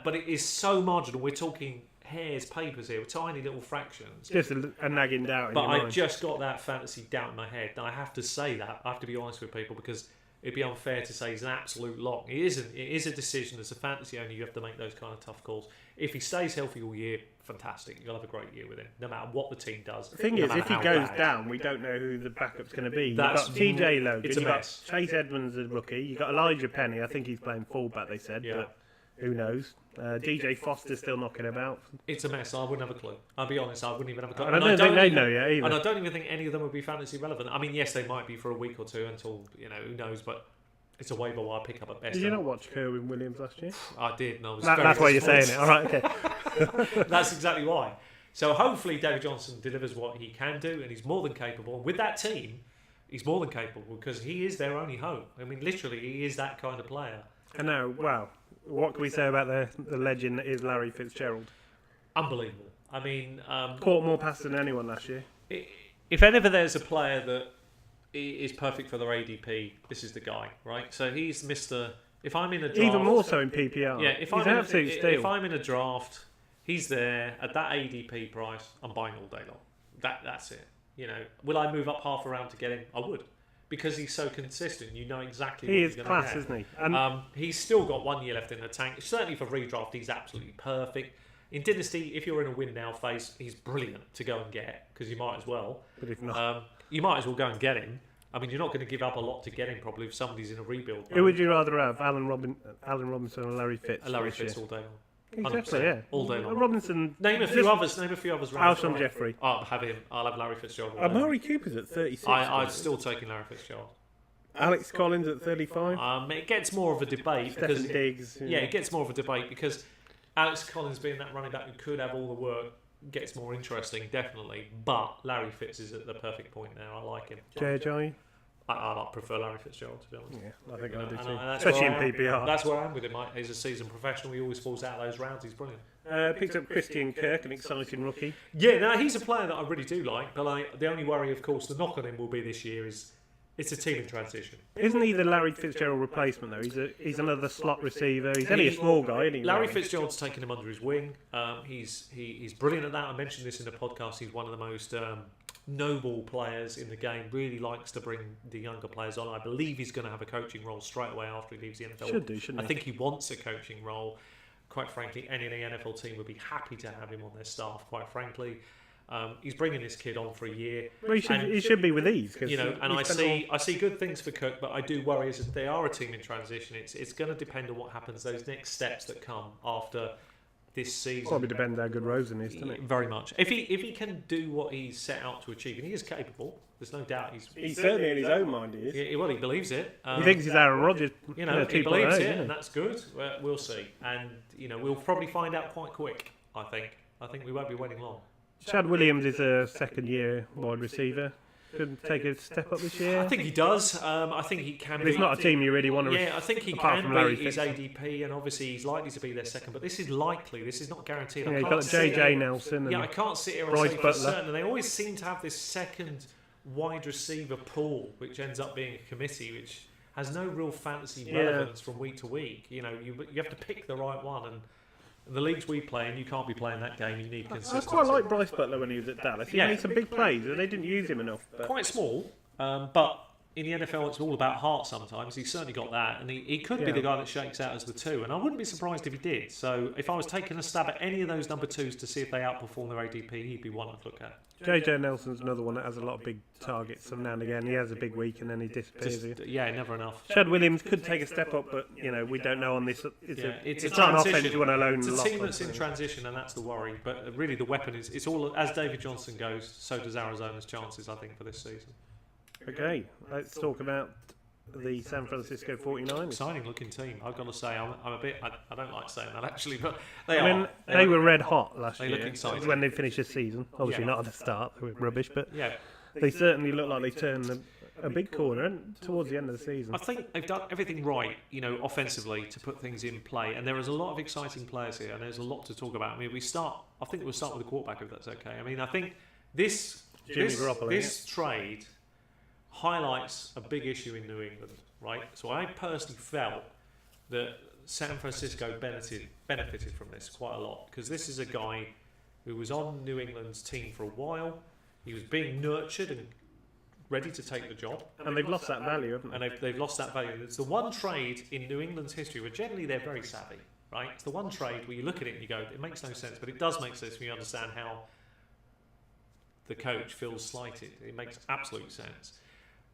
But it is so marginal. We're talking hairs, papers here, tiny little fractions. Just a nagging doubt in but your I mind. just got that fantasy doubt in my head, and I have to say that. I have to be honest with people because it'd be unfair to say he's an absolute lock. It isn't. It is a decision. As a fantasy owner, you have to make those kind of tough calls. If he stays healthy all year, fantastic. You'll have a great year with him, no matter what the team does. The thing is, if he goes down, we don't know who the backup's going to be. You've got TJ Logan, it's a you've mess. got Chase Edmonds as rookie, you've got Elijah Penny, I think he's playing fullback, they said, but who knows. DJ Foster's still knocking about. It's a mess. I wouldn't have a clue. I'll be honest, I wouldn't even have a clue. And I don't think they know yet either. And I don't even think any of them would be fantasy relevant. I mean, yes, they might be for a week or two until, who knows, but it's a waiver wire pickup at best. Did you not watch Kerwin Williams last year? I did, and I was that's why you're saying it. All right, okay. That's exactly why. So hopefully David Johnson delivers what he can do, and he's more than capable. And with that team, he's more than capable because he is their only hope. I mean, literally, he is that kind of player. And now, wow, what can we say about the legend that is Larry Fitzgerald? Unbelievable. I mean, caught more passes than anyone last year. If ever there's a player that is perfect for their ADP, this is the guy, right? So he's Mr. If I'm in a draft, even more so in PPR. Yeah, he's an absolute steal. If I'm in a draft, he's there at that ADP price. I'm buying all day long. That's it. Will I move up half a round to get him? I would, because he's so consistent. You know exactly. He what is you're class, get. isn't he? And he's still got 1 year left in the tank. Certainly for redraft, he's absolutely perfect. In Dynasty, if you're in a win now phase, he's brilliant to go and get because you might as well. But if not, you might as well go and get him. I mean, you're not going to give up a lot to get him probably if somebody's in a rebuild. Who would you rather have, Alan Robinson or Larry Fitz? Larry Fitz all day long. Exactly, yeah. All day long. Robinson. Name a few others. Alshon Jeffrey. I'll have him. I'll have Larry Fitzgerald. Amari Cooper's at 36. I'm still taking Larry Fitzgerald. Alex Collins at 35. It gets more of a debate because Diggs. Yeah, it gets more of a debate because Alex Collins being that running back who could have all the work gets more interesting, definitely. But Larry Fitz is at the perfect point now. I like him. JJ. I prefer Larry Fitzgerald, to be honest. Yeah, I think I do too. Especially in PPR. That's where I am with him. He's a seasoned professional. He always falls out of those rounds. He's brilliant. Picked up Christian Kirk, an exciting rookie. Yeah, no, he's a player that I really do like. But the only worry, of course, the knock on him will be this year is it's a team in transition. Isn't he the Larry Fitzgerald replacement, though? He's another slot receiver. He's only a small guy, isn't he? Larry Fitzgerald's taken him under his wing. He's brilliant at that. I mentioned this in the podcast. He's one of the most noble players in the game. Really likes to bring the younger players on. I believe he's going to have a coaching role straight away after he leaves the NFL. Should do, shouldn't he? I think he wants a coaching role. Quite frankly, any NFL team would be happy to have him on their staff, quite frankly. He's bringing this kid on for a year. Well, he should be with these, and I see good things for Cook, but I do worry as if they are a team in transition. It's going to depend on what happens. Those next steps that come after this season probably depends how good Rosen is, doesn't it? Very much. If he can do what he's set out to achieve, and he is capable. There's no doubt he's certainly in his own mind. He is. He believes it. He thinks he's Aaron Rodgers. He believes it, and that's good. We'll see, and we'll probably find out quite quick. I think we won't be waiting long. Chad Williams is a second-year wide receiver. Could take a step up this year. I think he does. I think he can. But it's not a team you really want to. Yeah, I think he can beat his ADP, and obviously he's likely to be their second. But this is likely. This is not guaranteed. Yeah, you've got JJ Nelson. And I can't sit here and say for certain. And they always seem to have this second wide receiver pool, which ends up being a committee, which has no real fantasy relevance from week to week. You have to pick the right one, and the leagues we play, and you can't be playing that game. You need consistency. I quite like Bryce Butler when he was at Dallas. He made some big plays, and they didn't use him enough. Quite small, but in the NFL, it's all about heart sometimes. He's certainly got that, and he could be the guy that shakes out as the 2, and I wouldn't be surprised if he did. So if I was taking a stab at any of those number 2s to see if they outperform their ADP, he'd be one I'd look at. JJ Nelson's another one that has a lot of big targets from now and again. He has a big week and then he disappears. Never enough. Chad Williams could take a step up, but we don't know on this. It's a not an offense you want to loan. It's a team that's in transition, and that's the worry. But really, the weapon is it's all as David Johnson goes. So does Arizona's chances, I think, for this season. Okay, let's talk about the San Francisco 49ers. Exciting looking team. I've got to say, I'm a bit. I don't like saying that actually, but they were red hot last year. They look exciting when they finished the season. Obviously not at the start; they were rubbish, but they certainly look like they turned a big corner towards the end of the season. I think they've done everything right, offensively to put things in play, and there is a lot of exciting players here, and there's a lot to talk about. I mean, I think we'll start with the quarterback if that's okay. I mean, I think this trade highlights a big issue in New England, right? So I personally felt that San Francisco benefited from this quite a lot, because this is a guy who was on New England's team for a while. He was being nurtured and ready to take the job. And they've lost that value, haven't they? And they've lost that value. It's the one trade in New England's history where generally they're very savvy, right? It's the one trade where you look at it and you go, it makes no sense, but it does make sense when you understand how the coach feels slighted. It makes absolute sense.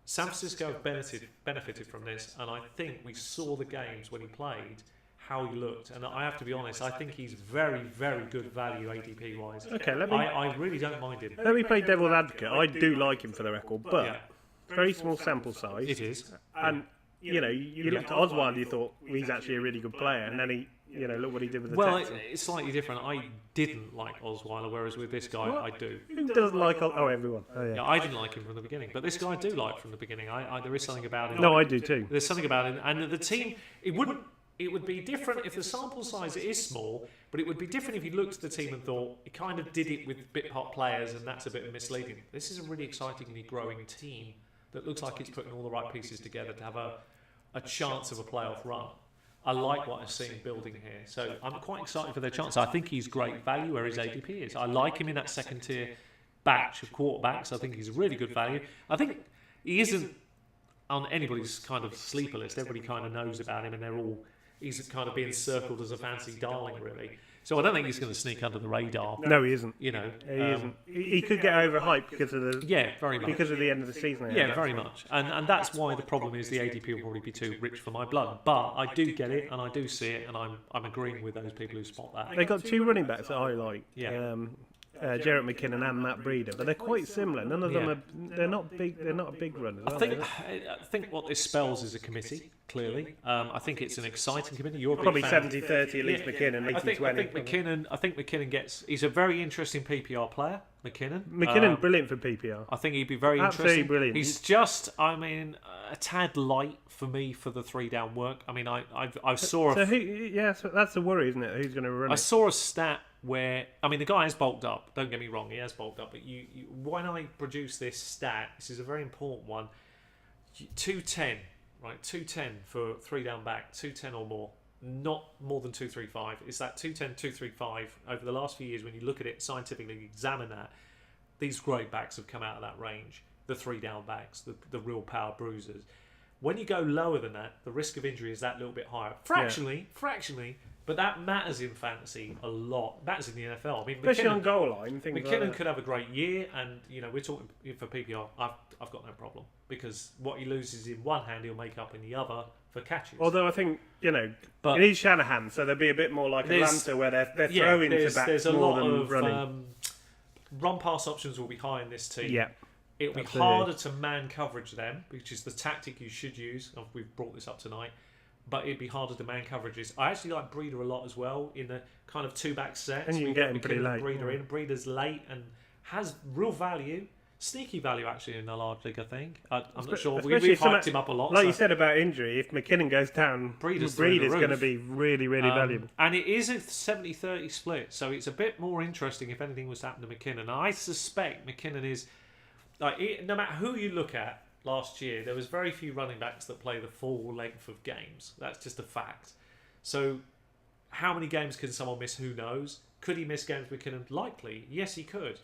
San Francisco have benefited from this, and I think we saw the games when he played, how he looked, and I have to be honest, I think he's very, very good value ADP wise. Okay, I really don't mind him. Let me play devil's advocate. I do like him for the record, but very small sample size. It is, and you looked at Osweiler, you thought he's actually a really good player, and then he. Look what he did with the Texans. Well, it's slightly different. I didn't like Osweiler, whereas with this guy, I do. Who doesn't like? Oh, everyone. Oh, yeah. I didn't like him from the beginning, but this guy I do like from the beginning. There is something about him. No, I do too. There's something about him, and the team. It would be different if the sample size is small, but it would be different if you looked at the team and thought it kind of did it with bit part players, and that's a bit misleading. This is a really excitingly growing team that looks like it's putting all the right pieces together to have a chance of a playoff run. I like what I'm seeing building here. So I'm quite excited for their chance. I think he's great value where his ADP is. I like him in that second tier batch of quarterbacks. I think he's really good value. I think he isn't on anybody's kind of sleeper list. Everybody kind of knows about him, and he's kind of being circled as a fancy darling, really. So I don't think he's going to sneak under the radar. No, he isn't. He isn't. He could get overhyped because of very much. Because of the end of the season. Very much. And that's why the problem is the ADP will probably be too rich for my blood. But I do get it, and I do see it, and I'm agreeing with those people who spot that. They got two running backs that I like. Jarrett McKinnon and Matt Breida, but they're quite similar. None of them they're not big. They're not big runners. I think what this spells is a committee. Clearly, I think it's an exciting committee. You're probably 70-30 at least McKinnon, 80-20. I think McKinnon gets. He's a very interesting PPR player. McKinnon, brilliant for PPR. I think he'd be very absolutely interesting. Brilliant. He's just, a tad light for me for the 3-down work. I mean, I saw. So that's the worry, isn't it? Who's going to run? I saw a stat where the guy has bulked up. Don't get me wrong, he has bulked up. But when I produce this stat, this is a very important one. 210, right? 210 for 3-down back, 210 or more. Not more than 235. It's that 210, 235 over the last few years. When you look at it scientifically, examine that. These great backs have come out of that range. The 3-down backs, the real power bruisers. When you go lower than that, the risk of injury is that little bit higher. Fractionally, but that matters in fantasy a lot. Matters in the NFL. I mean, especially on goal line. McKinnon could have a great year, and we're talking for PPR. I've got no problem, because what he loses in one hand, he'll make up in the other for catches. Although I think it is Shanahan, so there'll be a bit more like Atlanta where they're throwing to backs there's a more lot than of running. Run pass options will be high in this team. Yeah. It'll be harder to man coverage them, which is the tactic you should use. We've brought this up tonight. But it'd be harder to man coverages. I actually like Breida a lot as well in the kind of 2-back sets. And you can get him pretty late. Breida's late and has real value. Sneaky value actually in the large league, I think. I'm not sure. We've hyped him up a lot. Like you said about injury, if McKinnon goes down, Breida's going to be really, really valuable. And it is a 70-30 split, so it's a bit more interesting if anything was to happen to McKinnon. I suspect McKinnon is, no matter who you look at, last year, there was very few running backs that play the full length of games. That's just a fact. So, how many games can someone miss? Who knows? Could he miss games McKinnon? Likely. Yes, he could.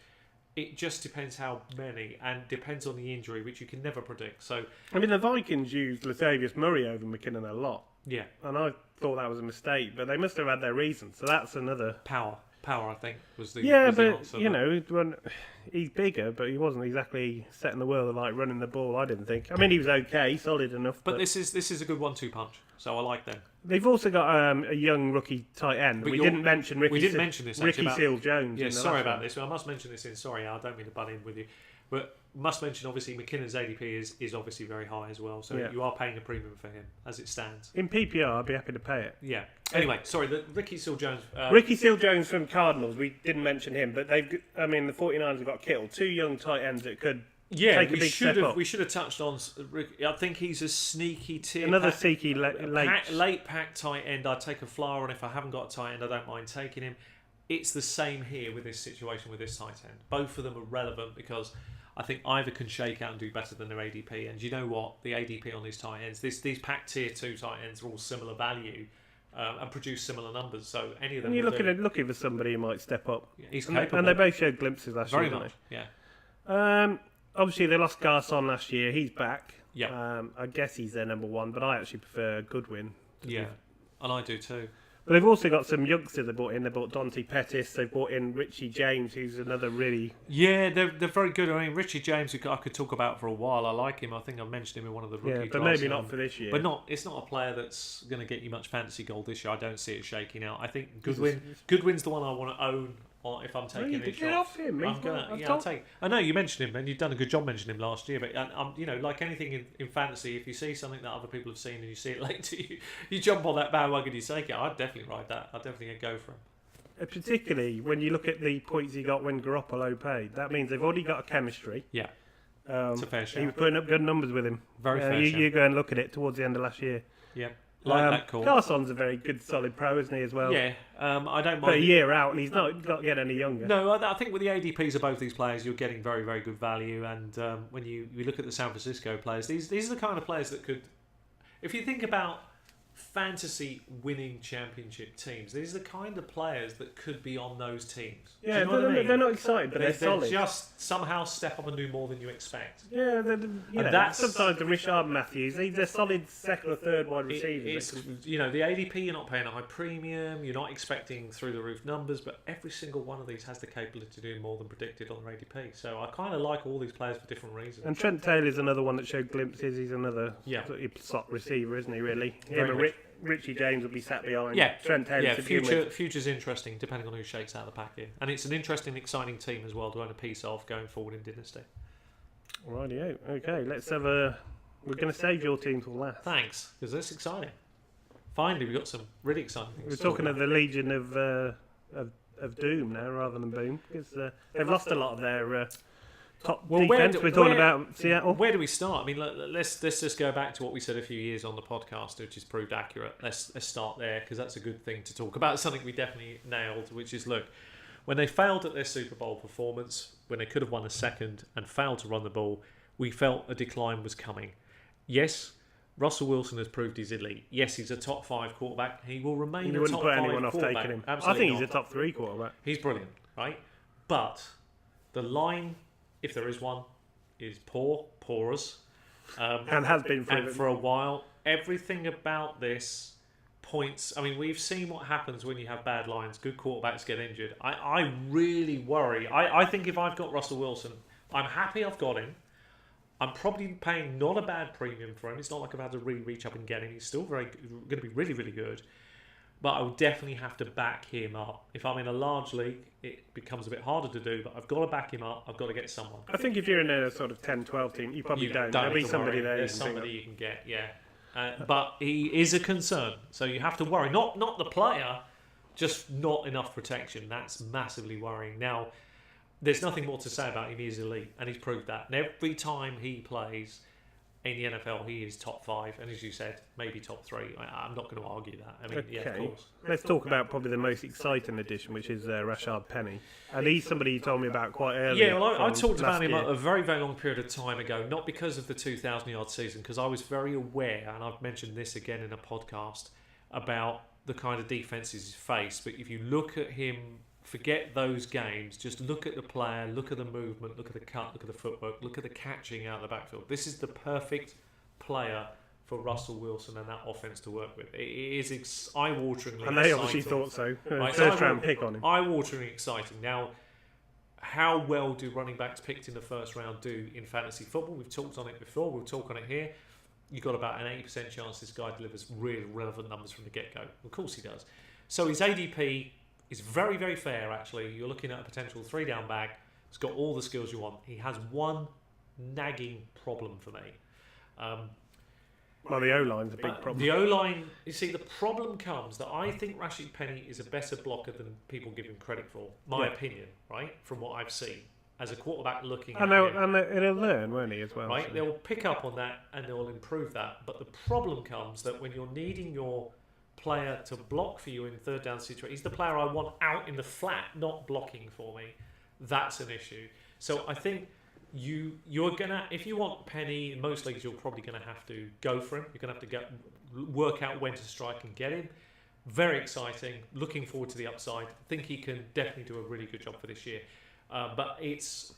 It just depends how many, and depends on the injury, which you can never predict. So, I mean, the Vikings used Latavius Murray over McKinnon a lot. Yeah. And I thought that was a mistake, but they must have had their reasons. So that's another... Power, I think, was the answer. You know, he's bigger, but he wasn't exactly setting the world alight running the ball, I didn't think. I mean, he was okay, solid enough. But this is a good 1-2 punch, so I like them. They've also got a young rookie tight end. We didn't mention Ricky Seals-Jones. Yeah, sorry about this. I must mention this Sorry, I don't mean to butt in with you. But must mention, obviously, McKinnon's ADP is obviously very high as well. So you are paying a premium for him, as it stands. In PPR, I'd be happy to pay it. Yeah. Anyway, sorry, Ricky Seals-Jones... Ricky Seals-Jones from Cardinals, we didn't mention him, but the 49ers have got Kittle. Two young tight ends that could... Yeah, we should have touched on. I think he's a sneaky tier. Another sneaky late pack tight end. I'd take a flyer on. If I haven't got a tight end, I don't mind taking him. It's the same here with this situation with this tight end. Both of them are relevant because I think either can shake out and do better than their ADP. And you know what? The ADP on these tight ends, these pack tier 2 tight ends are all similar value and produce similar numbers. So any of them. And you're looking for somebody who might step up. Yeah, he's capable. And they both showed glimpses last year. Very much. Yeah. Obviously, they lost Garcon last year. He's back. Yeah. I guess he's their number one, but I actually prefer Goodwin. Yeah, and I do too. But they've also got some youngsters they brought in. They brought Dante Pettis. They brought in Richie James, who's another really... Yeah, they're very good. I mean, Richie James, who I could talk about for a while. I like him. I think I mentioned him in one of the rookie but maybe not for this year. But it's not a player that's going to get you much fantasy gold this year. I don't see it shaking out. I think Goodwin's the one I want to own. Or if I'm taking it, get off him. I'll take. I know you mentioned him, and you've done a good job mentioning him last year. But like anything in fantasy, if you see something that other people have seen and you see it later, you jump on that bandwagon and you take it. I'd definitely ride that. I'd definitely go for him. Particularly when you look at the points he got when Garoppolo paid, that means they've already got a chemistry. Yeah, it's a fair share. He was putting up good numbers with him. Very fair. You go and look at it towards the end of last year. Yeah. That call. Carson's a very good, solid pro, isn't he, as well? Yeah, I don't mind. But a year out, and he's not getting any younger. No, I think with the ADPs of both these players, you're getting very, very good value. And when you look at the San Francisco players, these are the kind of players that could... If you think about fantasy winning championship teams, these are the kind of players that could be on those teams. Yeah, you know they're not excited, but they're solid. Just somehow step up and do more than you expect. Yeah, that's sometimes the Richard Matthews. They're solid second or third wide receivers. The ADP, you're not paying a high premium, you're not expecting through the roof numbers, but every single one of these has the capability to do more than predicted on their ADP. So I kind of like all these players for different reasons. And Trent Taylor's another one that showed glimpses. He's another slot receiver, isn't he? Really, Richie James will be sat behind. Trent Taylor. Future's interesting, depending on who shakes out the pack here, and it's an interesting, exciting team as well to own a piece of going forward in Dynasty. Rightio. Okay, let's have a. We're going to save your team till last. Thanks, because that's exciting. Finally, we've got some really exciting things. We're talking of the Legion of Doom now, rather than Boom, because they've lost a lot of their. Top defense. We're talking about Seattle. Where do we start? I mean, let's just go back to what we said a few years on the podcast, which has proved accurate. Let's start there because that's a good thing to talk about. Something we definitely nailed, which is look, when they failed at their Super Bowl performance, when they could have won a second and failed to run the ball, we felt a decline was coming. Yes, Russell Wilson has proved he's elite. Yes, he's a top 5 quarterback. He will remain a top 5 quarterback. Him. Absolutely I think he's not. a top 3 quarterback. He's brilliant, right? But the line, if there is one, is porous. And has been for a while. Everything about this points... I mean, we've seen what happens when you have bad lines. Good quarterbacks get injured. I really worry. I think if I've got Russell Wilson, I'm happy I've got him. I'm probably paying not a bad premium for him. It's not like I've had to really reach up and get him. He's still going to be really, really good. But I will definitely have to back him up. If I'm in a large league, it becomes a bit harder to do, but I've got to back him up. I've got to get someone. I think if you're in a sort of 10-12 team, you probably don't. There'll be somebody there. There's somebody you can get, yeah. But he is a concern. So you have to worry. Not the player, just not enough protection. That's massively worrying. Now, there's nothing more to say about him. He is elite, and he's proved that. And every time he plays in the NFL, he is top 5, and as you said, maybe top 3. I'm not going to argue that. I mean, yeah, of course. Let's talk about probably the most exciting addition, which is Rashard Penny. And he's somebody you told me about quite early. Yeah, well, I talked about him a very, very long period of time ago, not because of the 2,000-yard season, because I was very aware, and I've mentioned this again in a podcast, about the kind of defences he's faced. But if you look at him forget those games. Just look at the player, look at the movement, look at the cut, look at the footwork, look at the catching out of the backfield. This is the perfect player for Russell Wilson and that offense to work with. It is eye-wateringly exciting. And they obviously thought so. Right, first round pick on him. Eye-wateringly exciting. Now, how well do running backs picked in the first round do in fantasy football? We've talked on it before. We'll talk on it here. You've got about an 80% chance this guy delivers really relevant numbers from the get-go. Of course he does. So his ADP is very, very fair, actually. You're looking at a potential 3-down back. He's got all the skills you want. He has one nagging problem for me. Well, the O-line's a big problem. The O-line, you see, the problem comes that I think Rashid Penny is a better blocker than people give him credit for. My opinion, right? From what I've seen. As a quarterback looking at him. And he'll learn, won't he, as well? Right? So. They'll pick up on that and they'll improve that. But the problem comes that when you're needing your player to block for you in third down situation, he's the player I want out in the flat, not blocking for me. That's an issue. So I think you're gonna, if you want Penny, in most leagues you're probably gonna have to go for him. You're gonna have to work out when to strike and get him. Very exciting. Looking forward to the upside. Think he can definitely do a really good job for this year. But it's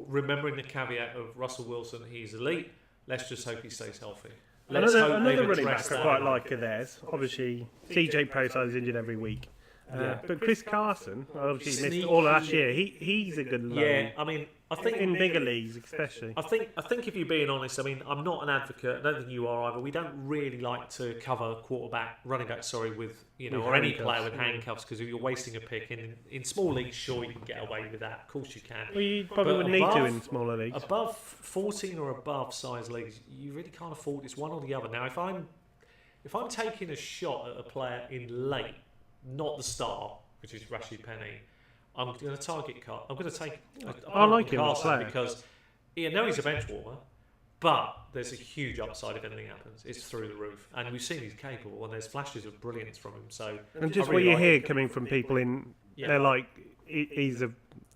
remembering the caveat of Russell Wilson. He's elite. Let's just hope he stays healthy. Another running back I quite like are theirs. Obviously, CJ Posard is injured every week. But Chris Carson, obviously missed all last year. He's a good loan. Yeah, I mean, I think in bigger leagues, especially. I think if you're being honest, I mean, I'm not an advocate. I don't think you are either. We don't really like to cover running back, with or any player with handcuffs because you're wasting a pick. In small leagues, sure, you can get away with that. Of course, you can. Well, you probably wouldn't need to in smaller leagues. Above 14 or above size leagues, you really can't afford. It's one or the other. Now, if I'm taking a shot at a player in late, not the star, which is Rashid Penny, I'm going to target Carson. I'm going to take I like him Carson because he's a bench warmer, but there's a huge upside if anything happens. It's through the roof, and we've seen he's capable, and there's flashes of brilliance from him. So, and just what you hear coming from people they're like,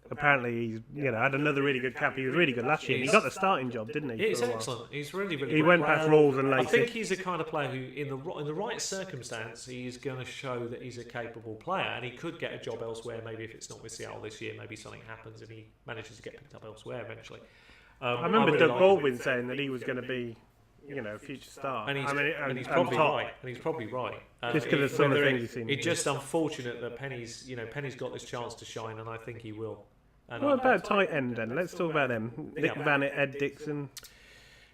apparently he's had another really good cap. He was really good last year. He got the starting job, didn't he? He's excellent. He's really He great. went past rules and late. I think he's the kind of player who, in the right circumstance, he's going to show that he's a capable player, and he could get a job elsewhere. Maybe if it's not with Seattle this year, maybe something happens and he manages to get picked up elsewhere eventually. I remember Doug Baldwin saying that he was going to be, a future star. And he's probably right. And he's probably right. Just because of some of the things he's seen. It's just unfortunate that Penny's got this chance to shine, and I think he will. And what about tight end then? Let's talk about them. Nick Vanett, Ed Dixon.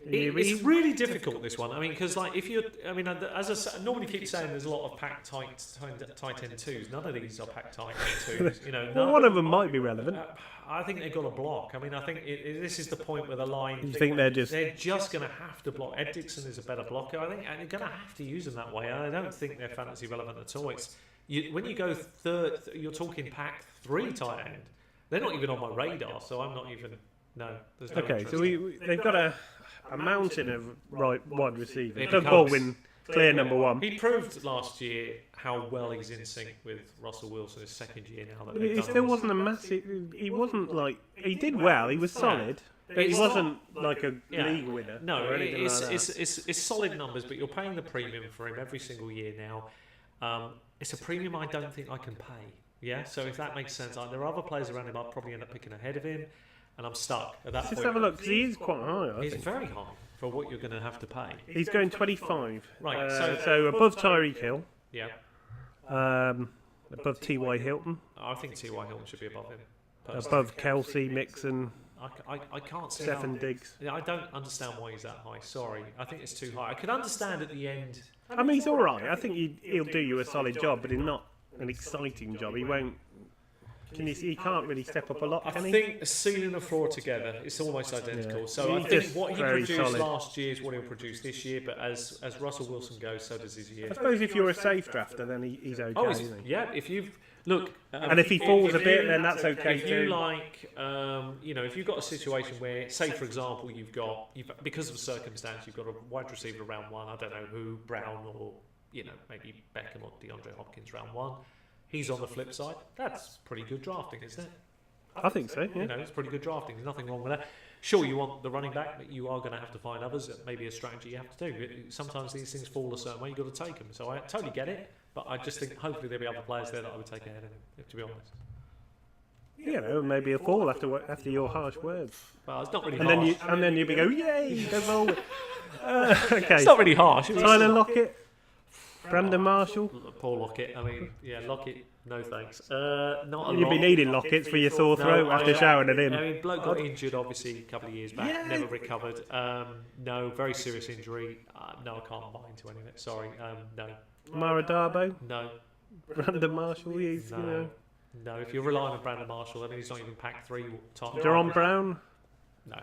It's really difficult, this one. I mean, because as I normally keep saying, there's a lot of packed tight end twos. None of these are packed tight end twos. Well, one of them might be relevant. I think they've got a block. I mean, I think this is the point where the line. You think they're just going to have to block? Ed Dixon is a better blocker, I think, and they're going to have to use them that way. I don't think they're fantasy relevant at all. When you go third, you're talking pack 3 tight end. They're not even on my radar, so I'm not even. No, there's no okay, interest. so they've got a mountain of wide receivers. Doug Baldwin, clear number one. He proved last year how well he's in sync with Russell Wilson his second year now. He still wasn't a massive. He wasn't like he did well. He was solid. But he wasn't like a league winner. No, it's solid numbers, but you're paying the premium for him every single year now. It's a premium I don't think I can pay. Yeah, so if that makes sense, there are other players around him I'll probably end up picking ahead of him, and I'm stuck at that point. Let's have a look, because he is quite high, He's very high for what you're going to have to pay. He's going 25. Right, so above Tyreek Hill. Yeah. Above T.Y. Hilton. I think T.Y. Hilton should be above him. Personally. Above Kelsey, Mixon. I can't see Stefan Diggs. I don't understand why he's that high. Sorry, I think it's too high. I could understand at the end. I mean, he's all right. I think he'll do you a solid job, but he's not an exciting job. He won't. He can't really step up a lot, can he? I think a ceiling and floor together, it's almost identical. Yeah. So he's I think what he produced solid. last year is what he'll produce this year, but as Russell Wilson goes, so does his year. I suppose if you're a safe drafter, then he's okay, isn't he? Yeah, if you've... Look... and if he falls a bit, then that's okay too. If you like, if you've got a situation where, say for example, because of circumstance, you've got a wide receiver round 1, I don't know who, Brown or, maybe Beckham or DeAndre Hopkins round 1. He's on the flip side. That's pretty good drafting, isn't it? I think so, yeah. It's pretty good drafting. There's nothing wrong with that. Sure, you want the running back, but you are going to have to find others. Maybe a strategy you have to do. Sometimes these things fall a certain way. You've got to take them. So I totally get it. But I just think hopefully there'll be other players there that I would take ahead of him, to be honest. maybe a fall after your harsh words. Well, it's not really and harsh. Then you'll be go, yay, go forward. Okay. It's not really harsh. Tyler Lockett, Brandon Marshall. Poor Lockett. I mean, Lockett. No thanks. Not a lot. You'll be needing Lockett for your sore throat after showering at him. I mean, bloke got injured obviously a couple of years back, never recovered. No, very serious injury. No, I can't buy into any of it. Sorry. No. Mara Darbo? No. Brandon Marshall? No, if you're relying on Brandon Marshall, I mean, he's not even packed 3 times. Jerome Brown? No.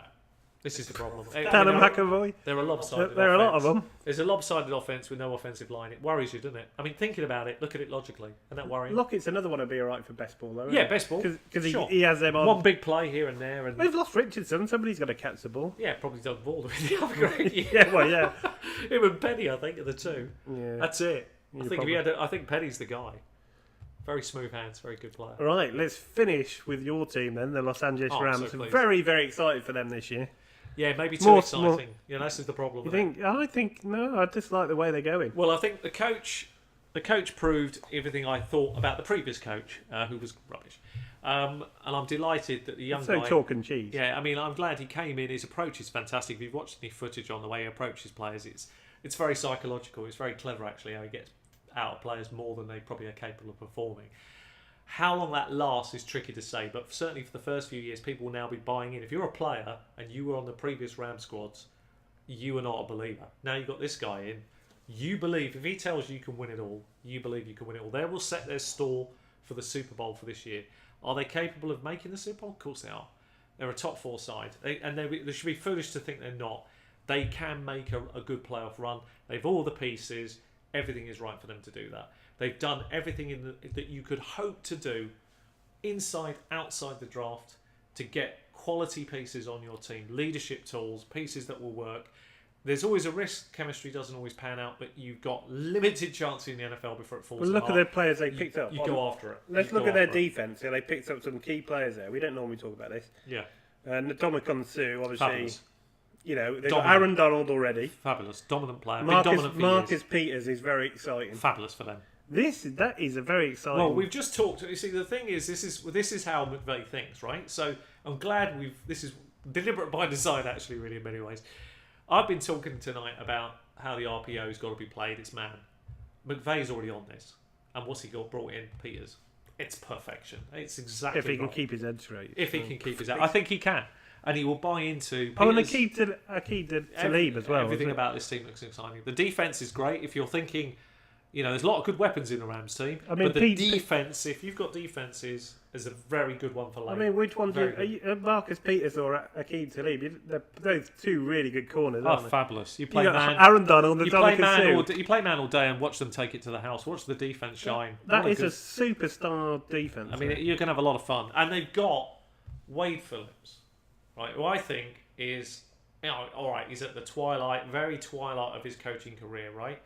This is the problem. Tanner McAvoy? There are lopsided There are a lot of them. There's a lopsided offence with no offensive line. It worries you, doesn't it? I mean, thinking about it, look at it logically. And that worrying. Lockett's another one would be alright for best ball, though. Yeah, best ball. Because he has them on. One big play here and there. And We've lost Richardson. Somebody's got to catch the ball. Yeah, probably does ball with the other great. Yeah. Him and Penny, I think, are the two. Yeah. That's it. I think Penny's the guy. Very smooth hands, very good player. Right, let's finish with your team then, the Los Angeles Rams. So very, very excited for them this year. Yeah, maybe too exciting. That's the problem. I just like the way they're going. Well, I think the coach proved everything I thought about the previous coach, who was rubbish. And I'm delighted that the young guy... chalk and cheese. Yeah, I mean, I'm glad he came in. His approach is fantastic. If you've watched any footage on the way he approaches players, it's very psychological. It's very clever, actually, how he gets out of players more than they probably are capable of performing. How long that lasts is tricky to say, but certainly for the first few years, people will now be buying in. If you're a player and you were on the previous Ram squads, you are not a believer. Now you've got this guy in. You believe, if he tells you can win it all, you believe you can win it all. They will set their stall for the Super Bowl for this year. Are they capable of making the Super Bowl? Of course they are. They're a top 4 side. They should be foolish to think they're not. They can make a good playoff run. They've all the pieces. Everything is right for them to do that. They've done everything that you could hope to do inside, outside the draft to get quality pieces on your team, leadership tools, pieces that will work. There's always a risk. Chemistry doesn't always pan out, but you've got limited chance in the NFL before it falls apart. Look at the players they picked up. You go after it. Let's look at their defence. They picked up some key players there. We don't normally talk about this. Yeah. Dominican Sue, obviously. Fabulous. They've got Aaron Donald already. Fabulous. Dominant player. Marcus Peters is very exciting. Fabulous for them. That is a very exciting... Well, we've just talked... You see, the thing is, this is how McVay thinks, right? So I'm glad this is deliberate by design, actually, really, in many ways. I've been talking tonight about how the RPO's got to be played. It's man. McVay's already on this. And what's he got brought in? Peters. It's perfection. It's exactly if he can keep his head straight. If he can keep his head... I think he can. And he will buy into... and Aqib Talib as well. Everything about this team looks exciting. The defence is great. If you're thinking... there's a lot of good weapons in the Rams team. But the defence, if you've got defences, is a very good one for Lane. Which ones are Marcus Peters or Aqib Talib? They're both two really good corners, aren't they? Fabulous. You play man. Aaron Donald and you play man all day and watch them take it to the house. Watch the defence shine. That is a superstar defence. I mean, you're going to have a lot of fun. And they've got Wade Phillips, right? Who I think is, all right, he's at the very twilight of his coaching career, right?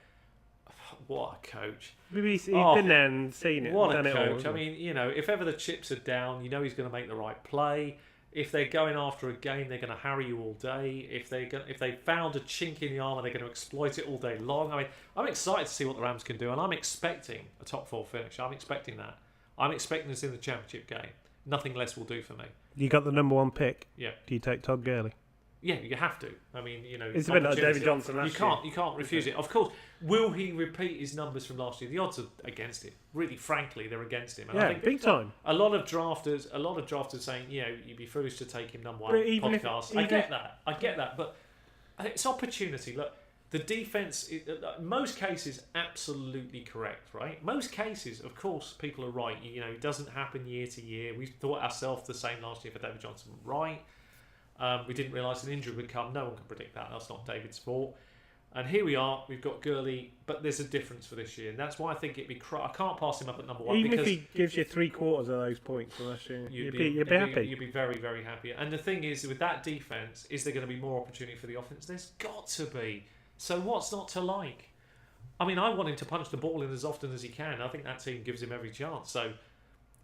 What a coach. He's been there and seen it. What a coach. I mean, if ever the chips are down, he's going to make the right play. If they're going after a game, they're going to harry you all day. If they found a chink in the armour, they're going to exploit it all day long. I mean, I'm excited to see what the Rams can do, and I'm expecting a top 4 finish. I'm expecting that. I'm expecting this in the championship game. Nothing less will do for me. You got the number 1 pick. Yeah. Do you take Todd Gurley? Yeah, you have to. I mean, it's a bit like David Johnson last year. You can't refuse it. Of course, will he repeat his numbers from last year? The odds are against him. Really, frankly, they're against him. And I think big time. A lot of drafters saying, you'd be foolish to take him number 1 podcast. I get that, but it's opportunity. Look, the defense, in most cases, absolutely correct, right? Most cases, of course, people are right. It doesn't happen year to year. We thought ourselves the same last year for David Johnson, right? We didn't realise an injury would come. No one can predict that. That's not David's fault. And here we are. We've got Gurley, but there's a difference for this year, and that's why I think I can't pass him up at number 1. Even if he gives you 3/4 of those points for last year, you'd be happy. You'd be very, very happy. And the thing is, with that defence, is there going to be more opportunity for the offence? There's got to be. So what's not to like? I mean, I want him to punch the ball in as often as he can. I think that team gives him every chance. So,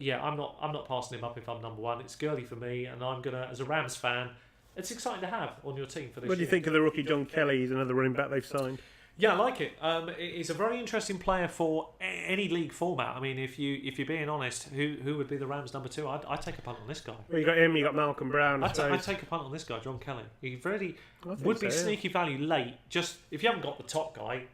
yeah, I'm not passing him up if I'm number 1. It's Gurley for me, and I'm gonna, as a Rams fan, it's exciting to have on your team for this year. What do you think of the rookie John Kelly? He's another running back they've signed. Yeah, I like it. He's a very interesting player for any league format. I mean, if you're being honest, who would be the Rams' number 2? I'd take a punt on this guy. Well, you got him. You got Malcolm Brown. I'd take a punt on this guy, John Kelly. He really would be so, sneaky value late. Just if you haven't got the top guy,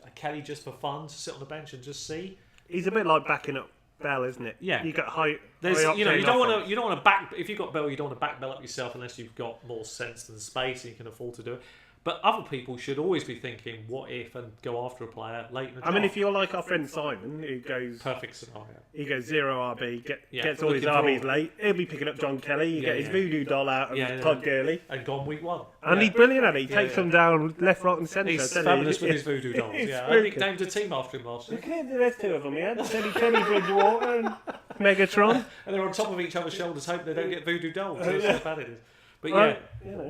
a Kelly just for fun to sit on the bench and just see. He's a bit like backing up Bell, isn't it? Yeah. You got high. You don't want to back. If you've got Bell, you don't want to back Bell up yourself unless you've got more sense than space and you can afford to do it. But other people should always be thinking, what if, and go after a player late in the draft. I mean, if you're like our friend Simon, who goes... Perfect scenario. He goes 0 RB, gets all his RBs late. He'll be picking up John Kelly. You get his voodoo doll out of Todd Gurley. And gone week 1. And he's brilliant at it. He takes them down left, right and centre. He's fabulous with his voodoo dolls. I nicknamed a team after him last year. There's 2 of them, yeah. Teddy Bridgewater and Megatron. And they're on top of each other's shoulders, hoping they don't get voodoo dolls. That's how bad it is. But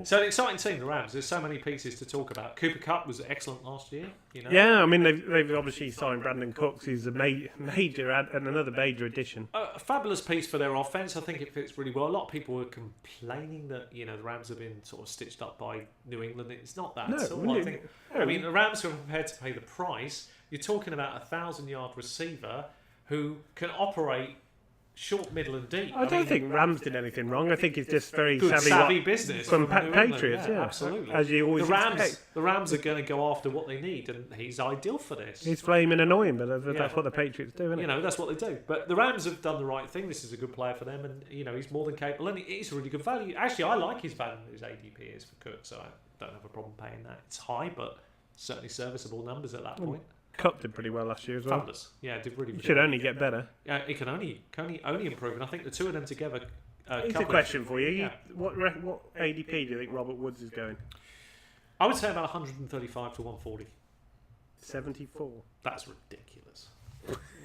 so an exciting team, the Rams. There's so many pieces to talk about. Cooper Kupp was excellent last year. Yeah, I mean they've obviously signed Brandon Cooks, who's a major and another major addition. A fabulous piece for their offense. I think it fits really well. A lot of people were complaining that the Rams have been sort of stitched up by New England. It's not that at all. I mean the Rams are prepared to pay the price. You're talking about a 1,000-yard receiver who can operate short, middle, and deep. I don't think Rams did anything wrong. I think it's just very savvy business from Patriots. Yeah, absolutely. As you always expect. The Rams are going to go after what they need, and he's ideal for this. He's flaming annoying, but that's what the Patriots do, isn't it? That's what they do. But the Rams have done the right thing. This is a good player for them, and he's more than capable, and he's a really good value. Actually, I like his value. His ADP is for Cook, so I don't have a problem paying that. It's high, but certainly serviceable numbers at that point. Cup did pretty well last year as well. Fabulous. Yeah, did really. Should only get better. Yeah, it can only improve, and I think the two of them together. It's a question for you. What ADP do you think Robert Woods is going? I would say about 135 to 140. 74. That's ridiculous.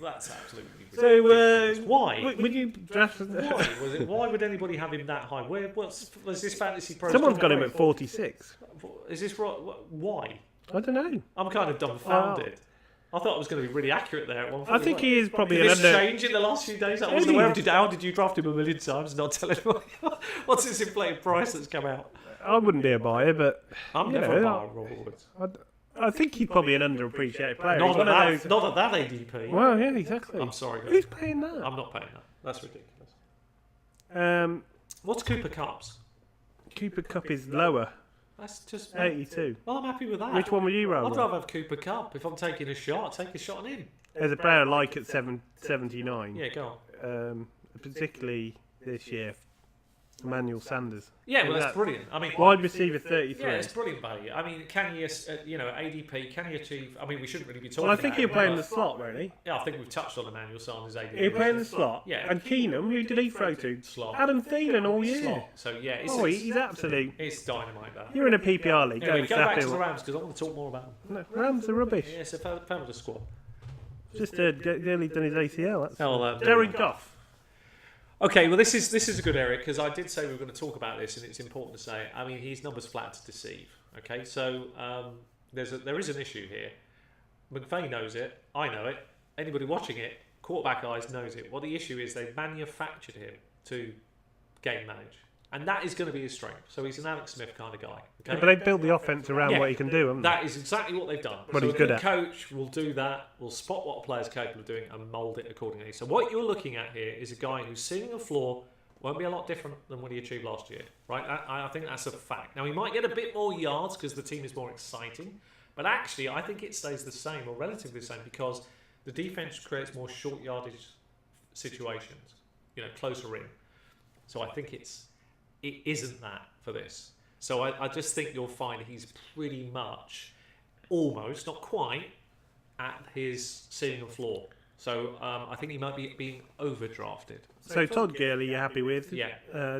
That's absolutely ridiculous. So why? Would you draft? Why would anybody have him that high? Was this fantasy pro? Someone's got him at 46. Is this right? Why? I don't know. I'm kind of dumbfounded. I thought I was going to be really accurate there at one point. I think he is probably did this change in the last few days? I wasn't aware of it. How did you draft him a million times and not tell anyone? What's this inflated price that's come out? I wouldn't be a buyer, but I'm never a buyer of Robert Woods. I think he's probably an underappreciated player. Not at that ADP. Well, yeah, exactly. I'm sorry. Who's paying that? I'm not paying that. That's ridiculous. What's Cooper Kupp's? Cooper Kupp is lower. That's just 82. Well, I'm happy with that. Which one would you rather? I'd rather have Cooper Kupp. If I'm taking a shot, I'd take a shot on him. There's a player like at 79. Yeah, go on. Particularly this year, Emmanuel Sanders. Yeah, well, that's brilliant. I mean, wide receiver 33. Yeah, it's brilliant value. I mean, can he, ADP, can he achieve? I mean, we shouldn't really be talking. Well, I think he'll play in the but slot, won't he? Yeah, I think we've touched on Emmanuel Sanders' ADP. He'll play in the slot. Yeah. And Keenum, who did he throw to? Slot. Adam Thielen all year. Slot. So yeah, he's absolute. It's dynamite. That. You're in a PPR league. Anyway, go back to the Rams because I want to talk more about them. No, Rams are rubbish. Yeah, it's a fabulous squad. Just Gurley done his ACL. That's Derek Goff. Okay, well, this is a good area because I did say we were going to talk about this, and it's important to say. I mean, his numbers flat to deceive. Okay, so there is an issue here. McVay knows it. I know it. Anybody watching it, quarterback eyes knows it. Well, the issue is they manufactured him to game manage, and that is going to be his strength. So he's an Alex Smith kind of guy. Okay? Yeah, but they built the offense around what he can do, haven't they? That is exactly what they've done. What he's good at. The coach will do that, will spot what a player's capable of doing and mould it accordingly. So what you're looking at here is a guy who's ceiling and floor won't be a lot different than what he achieved last year. Right? I think that's a fact. Now, he might get a bit more yards because the team is more exciting, but actually I think it stays the same or relatively the same because the defense creates more short yardage situations, closer in. So I think it isn't that for this. So I just think you'll find he's pretty much, almost, not quite, at his ceiling and floor. So I think he might be being overdrafted. So Todd Gurley, you're happy with? Yeah.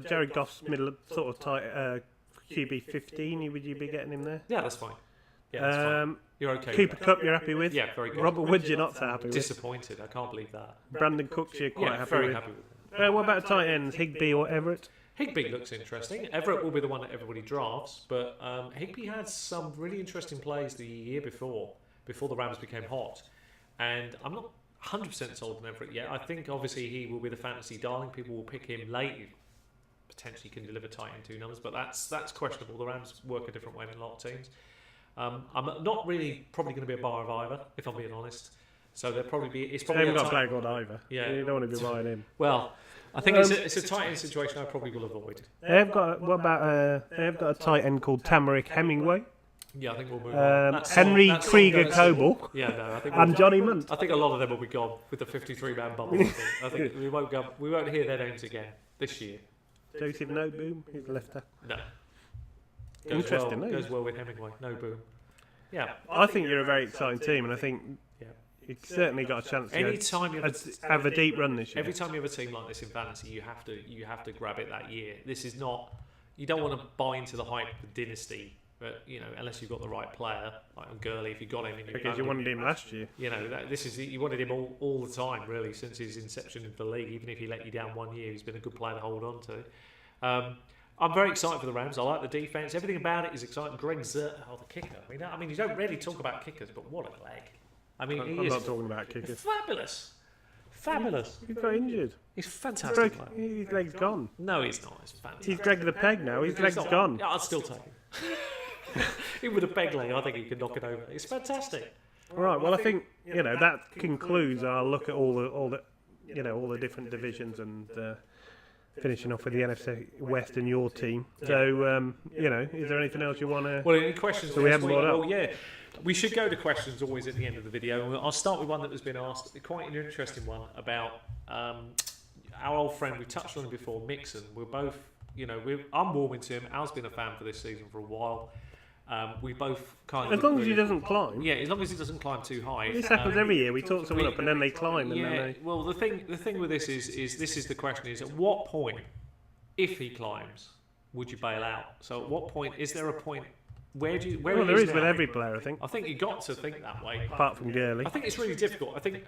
Jared Goff's middle, sort of tight, QB 15. Would you be getting him there? Yeah, that's fine. Yeah, that's fine. You're okay. Cooper Kupp, you're happy with? Yeah, very good. Robert Woods, you're not so happy with? Disappointed. I can't believe that. Brandon Cooks, you're quite happy very with? happy with. What about tight ends? Higbee or Everett? Higbee looks interesting. Everett will be the one that everybody drafts, but Higbee had some really interesting plays the year before the Rams became hot, and I'm not 100% sold on Everett yet. I think obviously he will be the fantasy darling. People will pick him late. He potentially can deliver tight end 2 numbers, but that's questionable. The Rams work a different way than a lot of teams. I'm not really probably going to be a buyer of either, if I'm being honest. So they'll probably be. It's They probably haven't got a player called Ivor. Yeah, You don't want to be buying him. Well, I think it's a tight end situation I probably will avoid. They have got they have got a tight end called Tamarick Hemingway. Yeah, I think we'll move on. Henry Krieger Coble. Yeah, no, I think and Johnny Munt. I think a lot of them will be gone with the 53-man bubble. I think we won't hear their names again this year. Joseph No Boom, he's a left tackle. No. Interesting. Goes well with Hemingway. No Boom. Yeah. I think you're a very exciting team, and I think you've certainly got a chance to have a deep run this year. Every time you have a team like this in fantasy, you have to grab it that year. This is not. You don't want to buy into the hype of dynasty. But unless you've got the right player, like Gurley, if you got him in your because you wanted him last year. You wanted him all the time, really, since his inception in the league. Even if he let you down 1 year, he's been a good player to hold on to. I'm very excited for the Rams. I like the defense. Everything about it is exciting. Greg Zerr, the kicker. I mean, you don't really talk about kickers, but what a leg! I mean, I'm not talking about kickers. Fabulous. He got injured. He's fantastic. His leg's gone. No, he's not. It's fantastic. He's Greg the Peg now. His leg's gone. Yeah, I'd still take him. Even with a peg leg, I think he can knock it over. It's fantastic. Right. Well, I think that concludes our look at all the different divisions and finishing off with the NFC West and your team. So is there anything else you want to? Well, any questions? So we haven't brought up. Well, yeah, we should go to questions always at the end of the video. I'll start with one that has been asked. Quite an interesting one about our old friend. We touched on him before, Mixon. We're both, I'm warming to him. Al's been a fan for this season for a while. We both kind of. As long as he doesn't climb. Yeah, as long as he doesn't climb too high. This happens every year. We talk someone up and then they climb. And then they... Well, the thing with this is this is the question: is at what point, if he climbs, would you bail out? So at what point is there a point? Where there is with every player, I think. I think you got to think that way. Apart from Gurley. I think it's really difficult. I think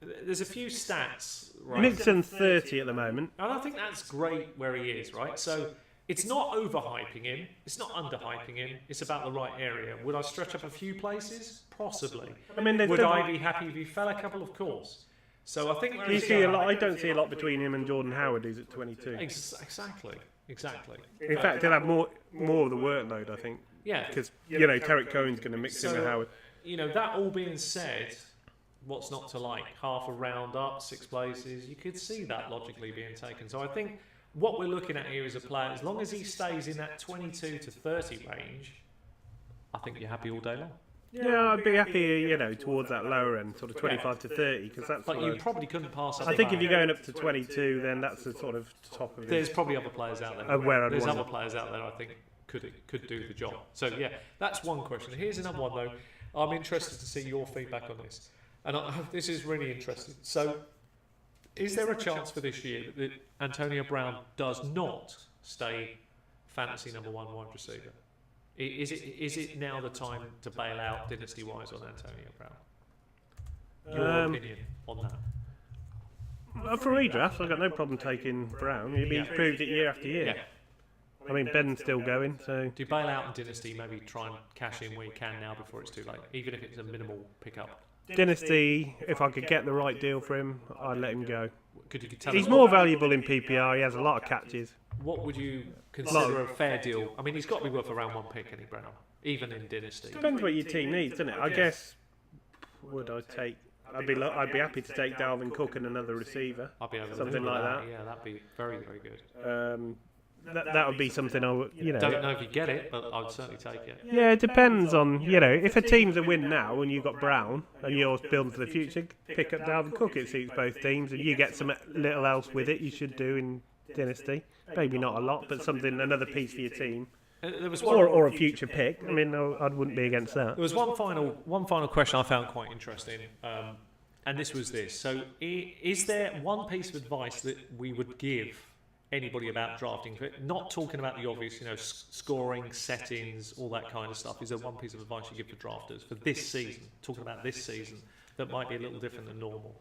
there's a few stats. Right? Mixon's 30 at the moment. And I think that's great where he is, right? So it's not overhyping him. It's not underhyping him. It's about the right area. Would I stretch up a few places? Possibly. I mean, would I be happy if he fell a couple? Of course. So I think you see a lot. I don't see a lot between him and Jordan Howard, who's at 22. Exactly. In fact, he'll have more of the workload, I think. Yeah. Because Tarek Cohen's going to mix in with Howard. That all being said, what's not to like? Half a round up, 6 places. You could see that logically being taken. So I think what we're looking at here is a player, as long as he stays in that 22 to 30 range, I think you're happy all day long. Yeah, I'd be happy, towards that lower end, sort of 25 to 30, because that's. But you probably couldn't pass up. I think if you're going up to 22, then that's the sort of top of it. There's probably other players out there. There's other players out there I think could do the job. So yeah, that's one question. Here's another one though. I'm interested to see your feedback on this, and this is really interesting. So, is there a chance for this year that Antonio Brown does not stay fantasy number 1 wide receiver? Is it now the time to bail out dynasty-wise on Antonio Brown? Your opinion on that? For redraft, I've got no problem taking Brown. He's proved it year after year. Yeah. I mean, Ben's still going, so... Do you bail out in Dynasty, maybe try and cash in where you can now before it's too late, even if it's a minimal pickup? Dynasty, if I could get the right deal for him, I'd let him go. Tell He's more valuable in PPR, he has a lot of catches. What would you consider a fair deal? I mean, he's got to be worth around 1 pick, any Brown, even in Dynasty. Depends what your team needs, doesn't it? I guess, would I take... I'd be happy to take Dalvin Cook and another receiver. I'd be over something like that. Yeah, that'd be very, very good. That would be something I would, Don't know if you get it, but I'd certainly take it. Yeah, it depends on, if a team's a win now and you've got Brown and you're building for the future, pick up Dalvin Cook. It suits both teams and you get some little else with it you should do in Dynasty. Maybe not a lot, but another piece for your team. There was or a future pick. I mean, I wouldn't be against that. There was one final question I found quite interesting, and this was this. So, is there one piece of advice that we would give anybody about drafting? Not talking about the obvious, scoring, settings, all that kind of stuff. Is there one piece of advice you give to drafters for this season? Talking about this season, that might be a little different than normal.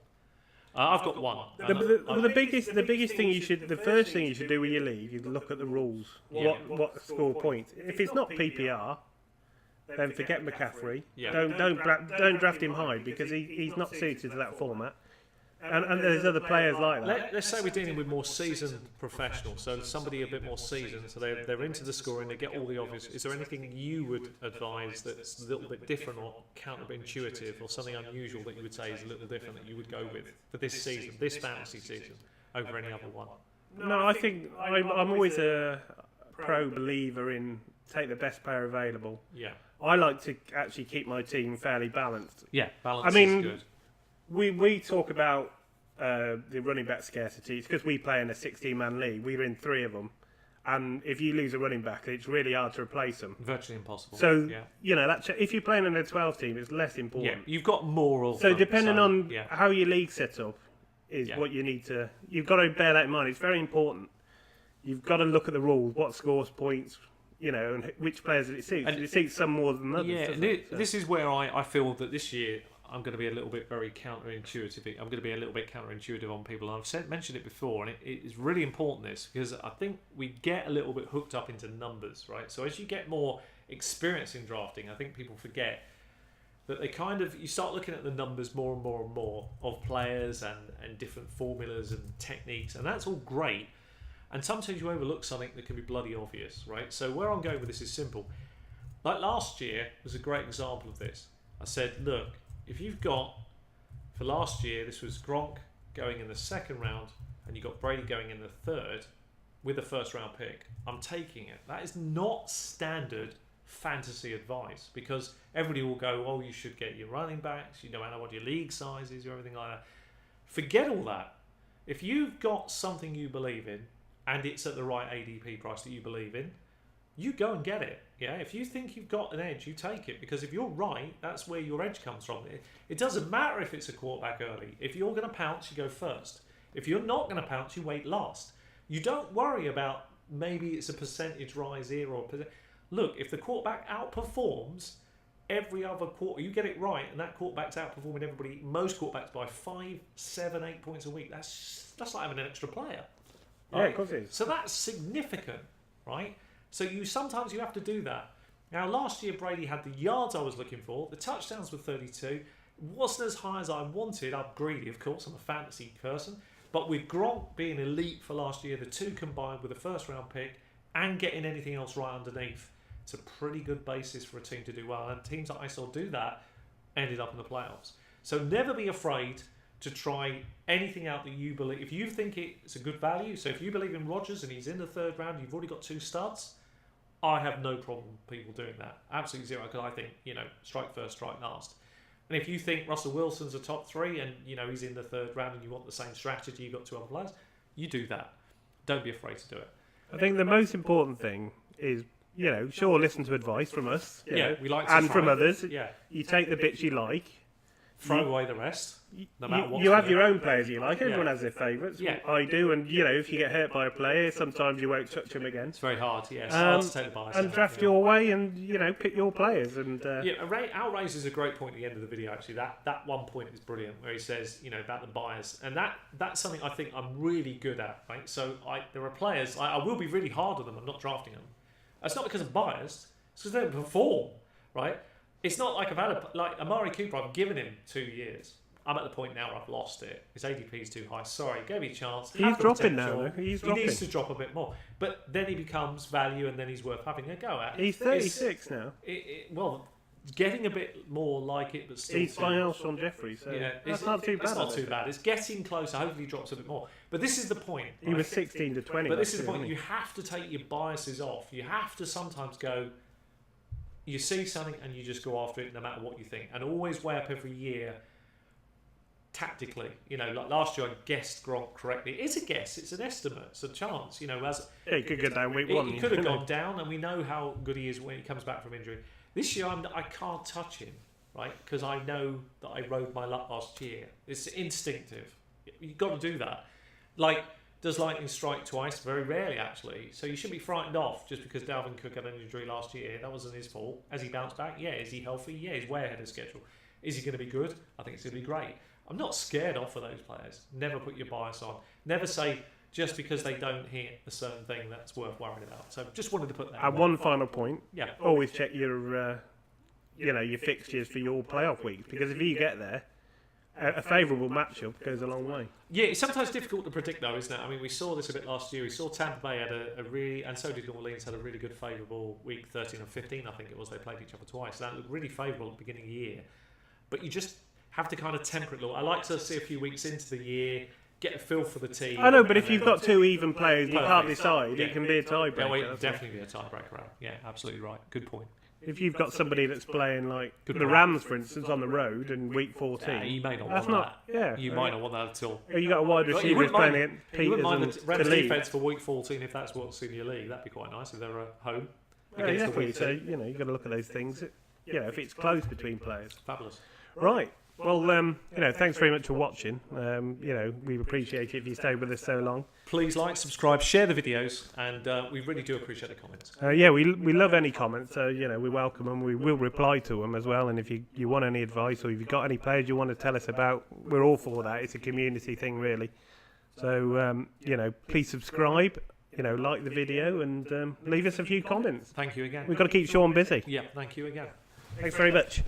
I've got one. The biggest thing the first thing you should do when you leave, you look at the rules. Yeah. What score points? If it's not PPR, then forget McCaffrey. Yeah. Don't draft him high because he's not suited to that format. And there's other players like that. Let's say we're dealing with more seasoned professionals, so somebody a bit more seasoned, so they're into the scoring, they get all the obvious. Is there anything you would advise that's a little bit different or counterintuitive or something unusual that you would say is a little different that you would go with for this season, this fantasy season, over any other one? No, I think I'm always a pro believer in take the best player available. Yeah. I like to actually keep my team fairly balanced. Yeah, balance is good. We talk about the running back scarcity. It's because we play in a 16-man league. We're in 3 of them. And if you lose a running back, it's really hard to replace them. Virtually impossible. So, if you're playing in a 12 team, it's less important. Yeah, you've got more of them. So depending on how your league's set up is what you need to... You've got to bear that in mind. It's very important. You've got to look at the rules, what scores points, and which players it suits. And it suits some more than others. Yeah, this is where I feel that this year... I'm going to be a little bit counterintuitive. I'm going to be a little bit counterintuitive on people. And I've mentioned it before, and it is really important this because I think we get a little bit hooked up into numbers, right? So as you get more experience in drafting, I think people forget that you start looking at the numbers more and more and more of players and different formulas and techniques, and that's all great. And sometimes you overlook something that can be bloody obvious, right? So where I'm going with this is simple. Like last year was a great example of this. I said, look, if you've got, for last year, this was Gronk going in the 2nd round, and you got Brady going in the 3rd with a 1st round pick, I'm taking it. That is not standard fantasy advice because everybody will go, oh, you should get your running backs, you know what your league size is, or everything like that. Forget all that. If you've got something you believe in, and it's at the right ADP price that you believe in, you go and get it. Yeah, if you think you've got an edge, you take it because if you're right, that's where your edge comes from. It doesn't matter if it's a quarterback early. If you're going to pounce, you go first. If you're not going to pounce, you wait last. You don't worry about maybe it's a percentage rise here or look. If the quarterback outperforms every other quarter, you get it right, and that quarterback's outperforming everybody. Most quarterbacks by 5, 7, 8 points a week. That's like having an extra player. Right? Yeah, of course it is. So that's significant, right? So sometimes you have to do that. Now, last year Brady had the yards I was looking for. The touchdowns were 32. It wasn't as high as I wanted. I'm greedy, of course. I'm a fantasy person. But with Gronk being elite for last year, the 2 combined with a 1st round pick and getting anything else right underneath, it's a pretty good basis for a team to do well. And teams that I saw do that ended up in the playoffs. So never be afraid to try anything out that you believe. If you think it's a good value, so if you believe in Rodgers and he's in the 3rd round, you've already got 2 studs, I have no problem people doing that. Absolutely zero, because I think, strike first, strike last. And if you think Russell Wilson's a top 3 and, he's in the 3rd round and you want the same strategy, you've got 2 other players, you do that. Don't be afraid to do it. I think the most important thing is, sure, listen to advice from us. We like to and from others. Yeah. You take the bits you like. Throw away the rest. No matter what. You have your own players you like. Everyone has their favourites. Yeah. I do. And, if you get hurt by a player, sometimes you won't touch them again. It's very hard, yes. Hard to take the bias. And draft your way and, pick your players. And Al raises a great point at the end of the video, actually. That one point is brilliant, where he says, about the bias. And that's something I think I'm really good at, right? So there are players, I will be really hard on them. I'm not drafting them. It's not because I'm biased. It's because they don't perform, right? It's not like I've had Amari Cooper, I've given him 2 years. I'm at the point now where I've lost it. His ADP is too high. Sorry, gave me a chance. He's dropping now, though. He needs to drop a bit more. But then he becomes value and then he's worth having a go at. He's 36 now. Getting a bit more like it, but still... He's flying Alshon Jeffrey, so that's not too bad. It's not too bad. It's getting closer. Hopefully he drops a bit more. But this is the point. Right? He was 16 to 20. But this is the point. You have to take your biases off. You have to sometimes go... You see something and you just go after it no matter what you think. And always weigh up every year tactically. Like last year I guessed Gronk correctly. It's a guess. It's an estimate. It's a chance. He could go down week 1. He could have gone down, and we know how good he is when he comes back from injury. This year I can't touch him, right? Because I know that I rode my luck last year. It's instinctive. You've got to do that. Does lightning strike twice? Very rarely, actually. So you shouldn't be frightened off just because Dalvin Cook had an injury last year. That wasn't his fault. Has he bounced back? Yeah. Is he healthy? Yeah. He's way ahead of schedule. Is he going to be good? I think it's going to be great. I'm not scared off of those players. Never put your bias on. Never say just because they don't hit a certain thing that's worth worrying about. So just wanted to put that. And one final point. Yeah. Always check your, your fixtures for your playoff weeks, because if you get there a favourable matchup goes a long way. Yeah, it's sometimes difficult to predict though, isn't it? I mean, we saw this a bit last year. We saw Tampa Bay had a really, and so did New Orleans, had a really good favourable week 13 and 15, I think it was. They played each other twice. That looked really favourable at the beginning of the year. But you just have to kind of temper it a little. I like to see a few weeks into the year, get a feel for the team. I know, but if you've got two even players and you can't decide, it can be a tiebreaker. Yeah, well, it definitely be a tiebreaker. Yeah, absolutely right. Good point. If you've got somebody that's playing like the Rams, for instance, on the road in week 14, you may not want that. Yeah, you might not want that at all. You got a wide receiver playing against Peters. You wouldn't mind and the Rams defense for week 14 if that's what's in your league. That'd be quite nice if they're at home against the week. So you've got to look at those things. If it's close between players. Fabulous. Right. Well, thanks very much for watching. We appreciate it if you stayed with us so long. Please like, subscribe, share the videos, and we really do appreciate the comments. We love any comments. We welcome them. We will reply to them as well. And if you want any advice or if you've got any players you want to tell us about, we're all for that. It's a community thing, really. So, please subscribe. Like the video and leave us a few comments. Thank you again. We've got to keep Sean busy. Yeah, thank you again. Thanks very much.